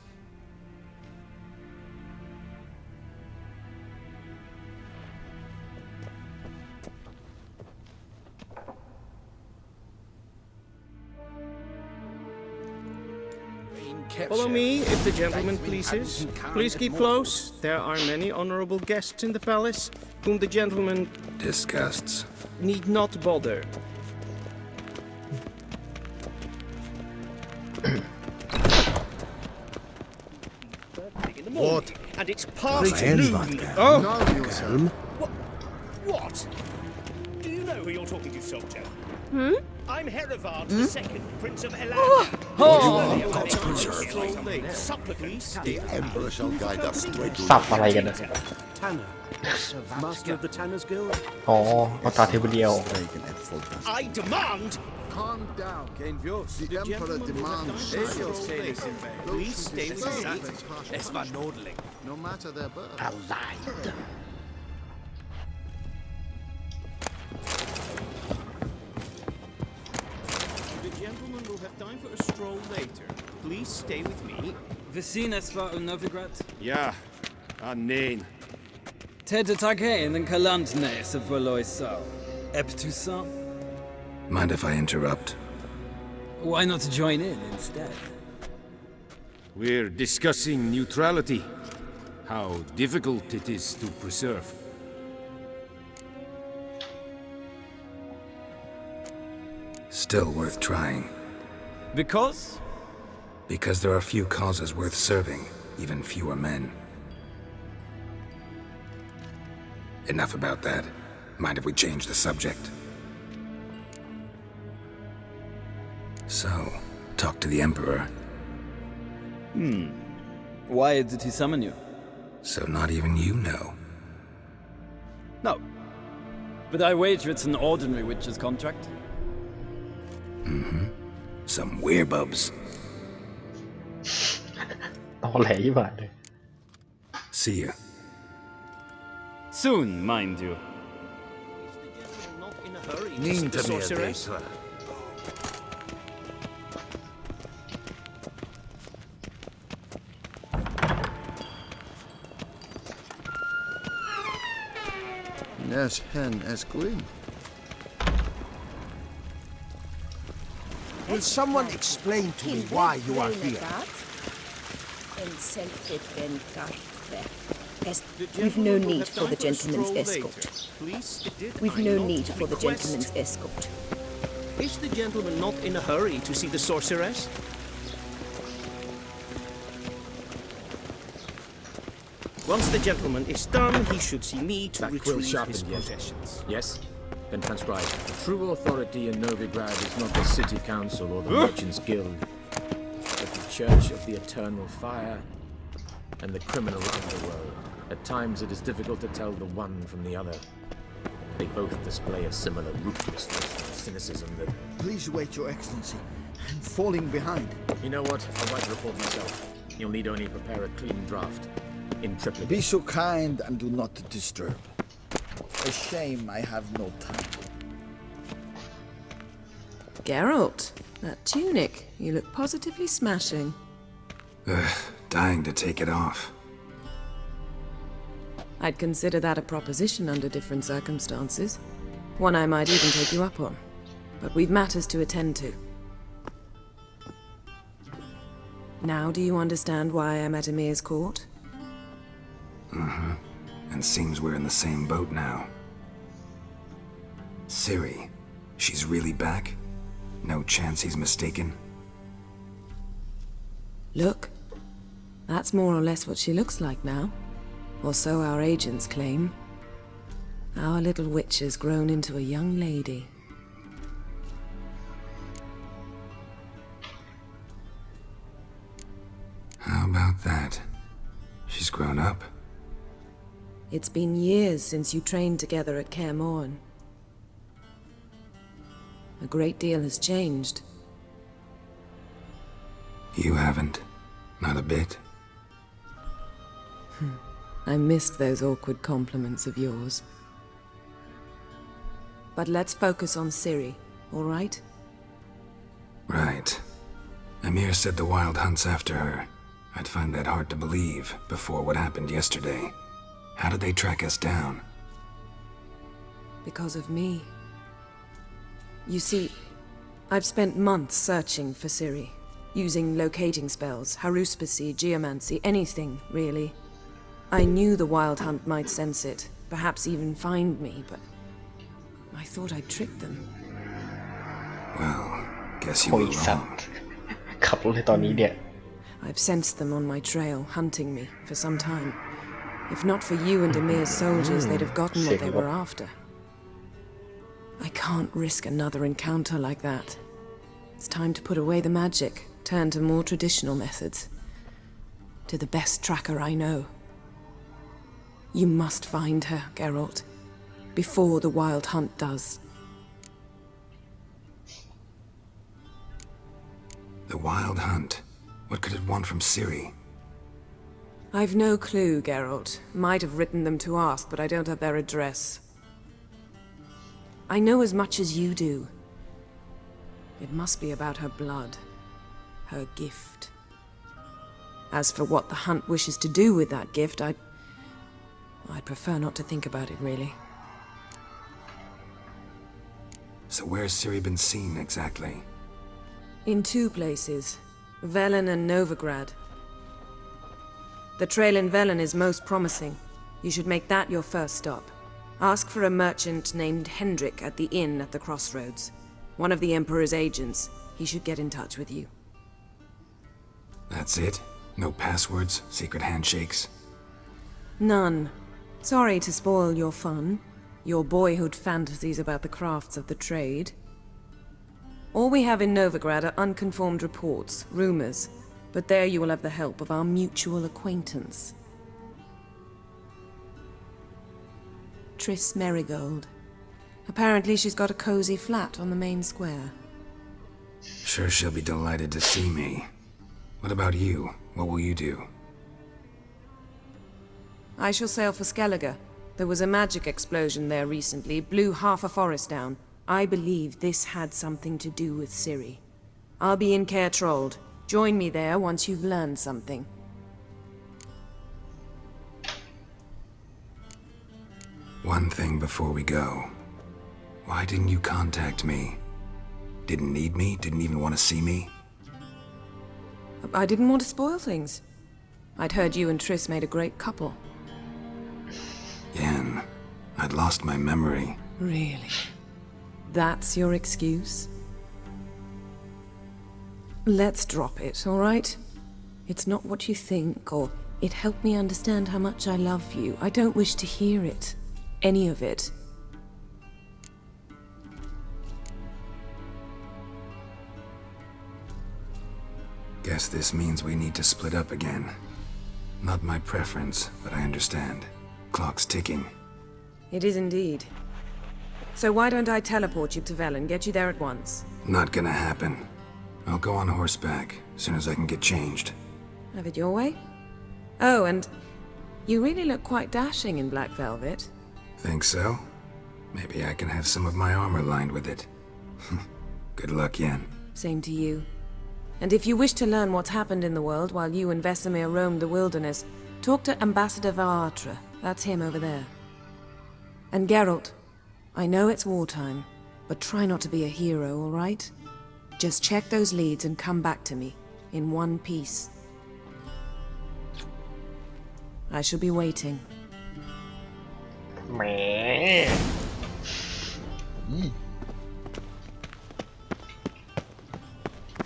Follow me, if the gentleman pleases. Please keep close. There are many honorable guests in the palace, whom the gentleman disgusts. Need not bother. What? And it's past Pretend noon. like that. Oh, No, What? Do you know who you're talking to, soldier? Hmm? I'm Herivard Hmm? II, Prince of Elan. God's preserve. Supplicants. The Emperor shall guide us straight to สับอะไรกันนะ Tanner, master of the Tanners Guild. อ๋อเอาตาเทเบิลเดียว I demand. Calm down. The Emperor demands Please stay with me. Es war Nordling. No matter their birth. Aligned. The gentleman will have time for a stroll later. Please stay with me. Vi synes fra Novigrad. Ja, nee. Tedde taghen en kalantnes of Valoisa. Eptusan. Mind if I interrupt? Why not join in instead? We're discussing neutrality. How difficult it is to preserve. Still worth trying. Because? Because there are few causes worth serving, even fewer men. Enough about that. Mind if we change the subject? So, talk to the Emperor. Why did he summon you? So not even you know. No. But I wager it's an ordinary witcher's contract. Mm-hmm. Some werebubs. ตอแหลยี่บาทเลย See you. Soon, mind you. Not in a hurry. Need The to be a sorceress. data. Yes, hen as queen. Will someone explain to me why you are here? We've no need for the gentleman's escort. We've no need for the gentleman's escort. Is the gentleman not in a hurry to see the sorceress? Once the gentleman is done, he should see me to retrieve his possessions. Yes? Then transcribe. The true authority in Novigrad is not the city council or the merchants guild, but the Church of the Eternal Fire and the criminal underworld. At times it is difficult to tell the one from the other. They both display a similar ruthlessness and cynicism that... Please wait, Your Excellency. I'm falling behind. You know what? I'll write the report myself. You'll need only prepare a clean draft. In triplicate. Be so kind and do not disturb. A shame I have no time. Geralt, that tunic. You look positively smashing. Dying to take it off. I'd consider that a proposition under different circumstances. One I might even take you up on. But we've matters to attend to. Now do you understand why I'm at Emir's court? Mm-hmm. And seems we're in the same boat now. Ciri, she's really back? No chance he's mistaken? Look, that's more or less what she looks like now. Or so our agents claim. Our little witch has grown into a young lady. How about that? She's grown up? It's been years since you trained together at Kaer Morhen. A great deal has changed. You haven't. Not a bit. I missed those awkward compliments of yours. But let's focus on Ciri, all right? Right. Emir said the Wild Hunt's after her. I'd find that hard to believe before what happened yesterday. How did they track us down? Because of me. You see, I've spent months searching for Ciri, using locating spells, haruspicy, geomancy, anything, really. I knew the Wild Hunt might sense it, perhaps even find me, but I thought I'd tricked them. Well, guess you โอ้ were ยสัต wrong. ว์ขับรถในตอนนี้เนี่ย I've sensed them on my trail, hunting me, for some time. If not for you and Emir's soldiers, they'd have gotten what they were after. I can't risk another encounter like that. It's time to put away the magic, turn to more traditional methods. To the best tracker I know. You must find her, Geralt, before the Wild Hunt does. The Wild Hunt? What could it want from Ciri? I've no clue, Geralt. Might have written them to ask, but I don't have their address. I know as much as you do. It must be about her blood. Her gift. As for what the Hunt wishes to do with that gift, I'd prefer not to think about it, really. So where's Ciri been seen, exactly? In two places. Velen and Novigrad. The trail in Velen is most promising. You should make that your first stop. Ask for a merchant named Hendrik at the inn at the crossroads. One of the Emperor's agents. He should get in touch with you. That's it? No passwords? Secret handshakes? None. Sorry to spoil your fun. Your boyhood fantasies about the crafts of the trade. All we have in Novigrad are unconformed reports, rumors. But there you will have the help of our mutual acquaintance. Triss Merigold. Apparently she's got a cozy flat on the main square. Sure she'll be delighted to see me. What about you? What will you do? I shall sail for Skellige. There was a magic explosion there recently, blew half a forest down. I believe this had something to do with Ciri. I'll be in Caer Trold. Join me there once you've learned something. One thing before we go. Why didn't you contact me? Didn't need me? Didn't even want to see me? I didn't want to spoil things. I'd heard you and Triss made a great couple. Yen, I'd lost my memory. Really? That's your excuse? Let's drop it, all right? It's not what you think, or it helped me understand how much I love you. I don't wish to hear it. Any of it. Guess this means we need to split up again. Not my preference, but I understand. Clock's ticking. It is indeed. So why don't I teleport you to Vel and get you there at once? Not gonna happen. I'll go on horseback, as soon as I can get changed. Have it your way? Oh, and you really look quite dashing in black velvet. Think so? Maybe I can have some of my armor lined with it. Good luck, Yen. Same to you. And if you wish to learn what's happened in the world while you and Vesemir roamed the wilderness, talk to Ambassador Vaatra. That's him over there. And Geralt, I know it's wartime, but try not to be a hero, all right? Just check those leads and come back to me, in one piece. I shall be waiting.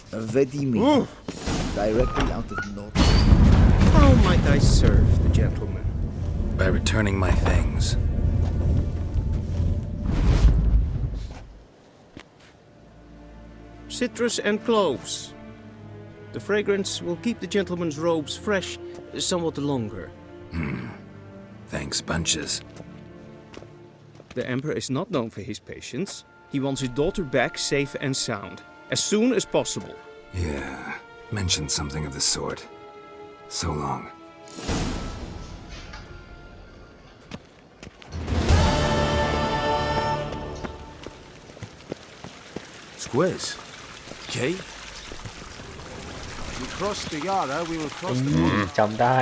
Vladimir, directly out of North. How might I serve the gentleman? By returning my things. Citrus and cloves. The fragrance will keep the gentleman's robes fresh somewhat longer. Thanks, bunches. The Emperor is not known for his patience. He wants his daughter back safe and sound, as soon as possible. Yeah, mentioned something of the sort. So long. Squares. Okay. We cross the Yara, we will cross the border. จำได้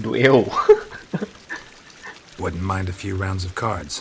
ดูเอล Wouldn't mind a few rounds of cards.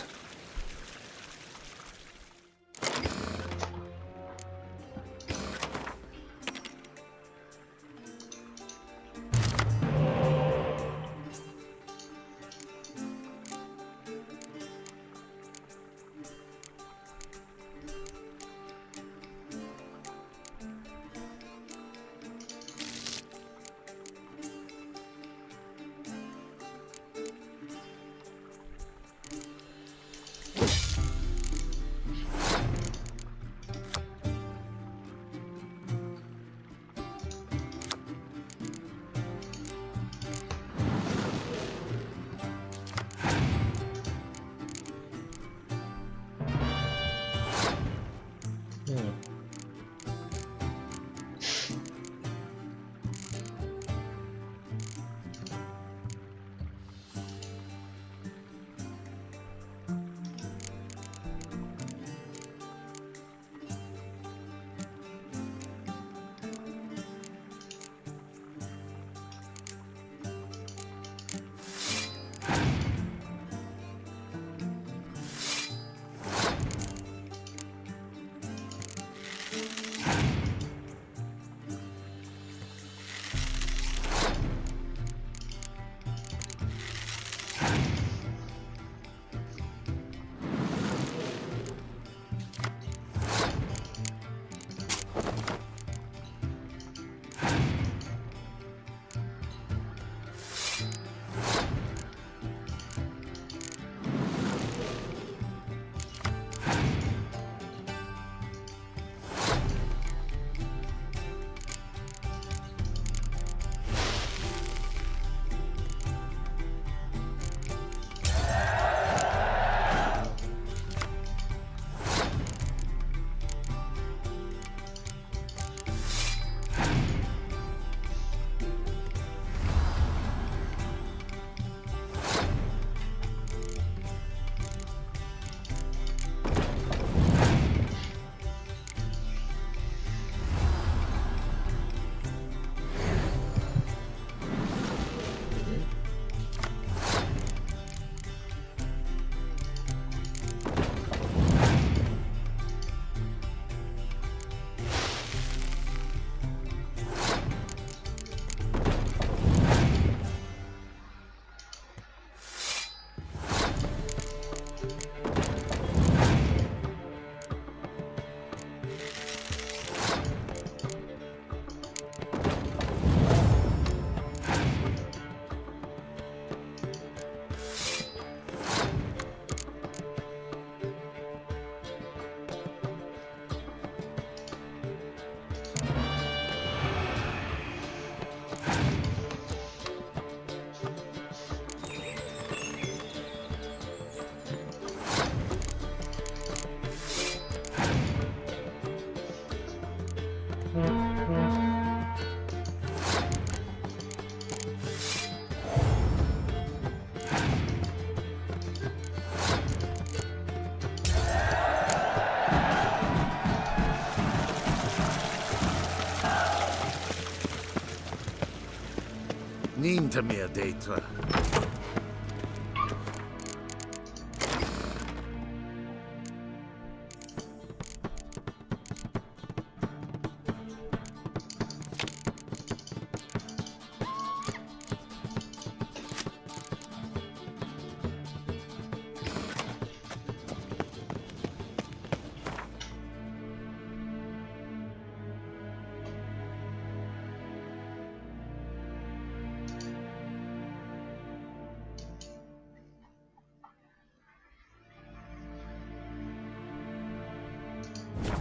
Niente mehr data.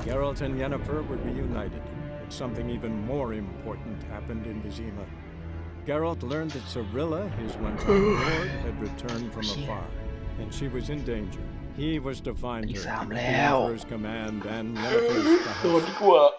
Geralt and Yennefer were reunited, but something even more important happened in Vizima. Geralt learned that Cirilla, his one-time lord, had returned from afar, and she was in danger. He was to find her at the Emperor's command and Yennefer's behest.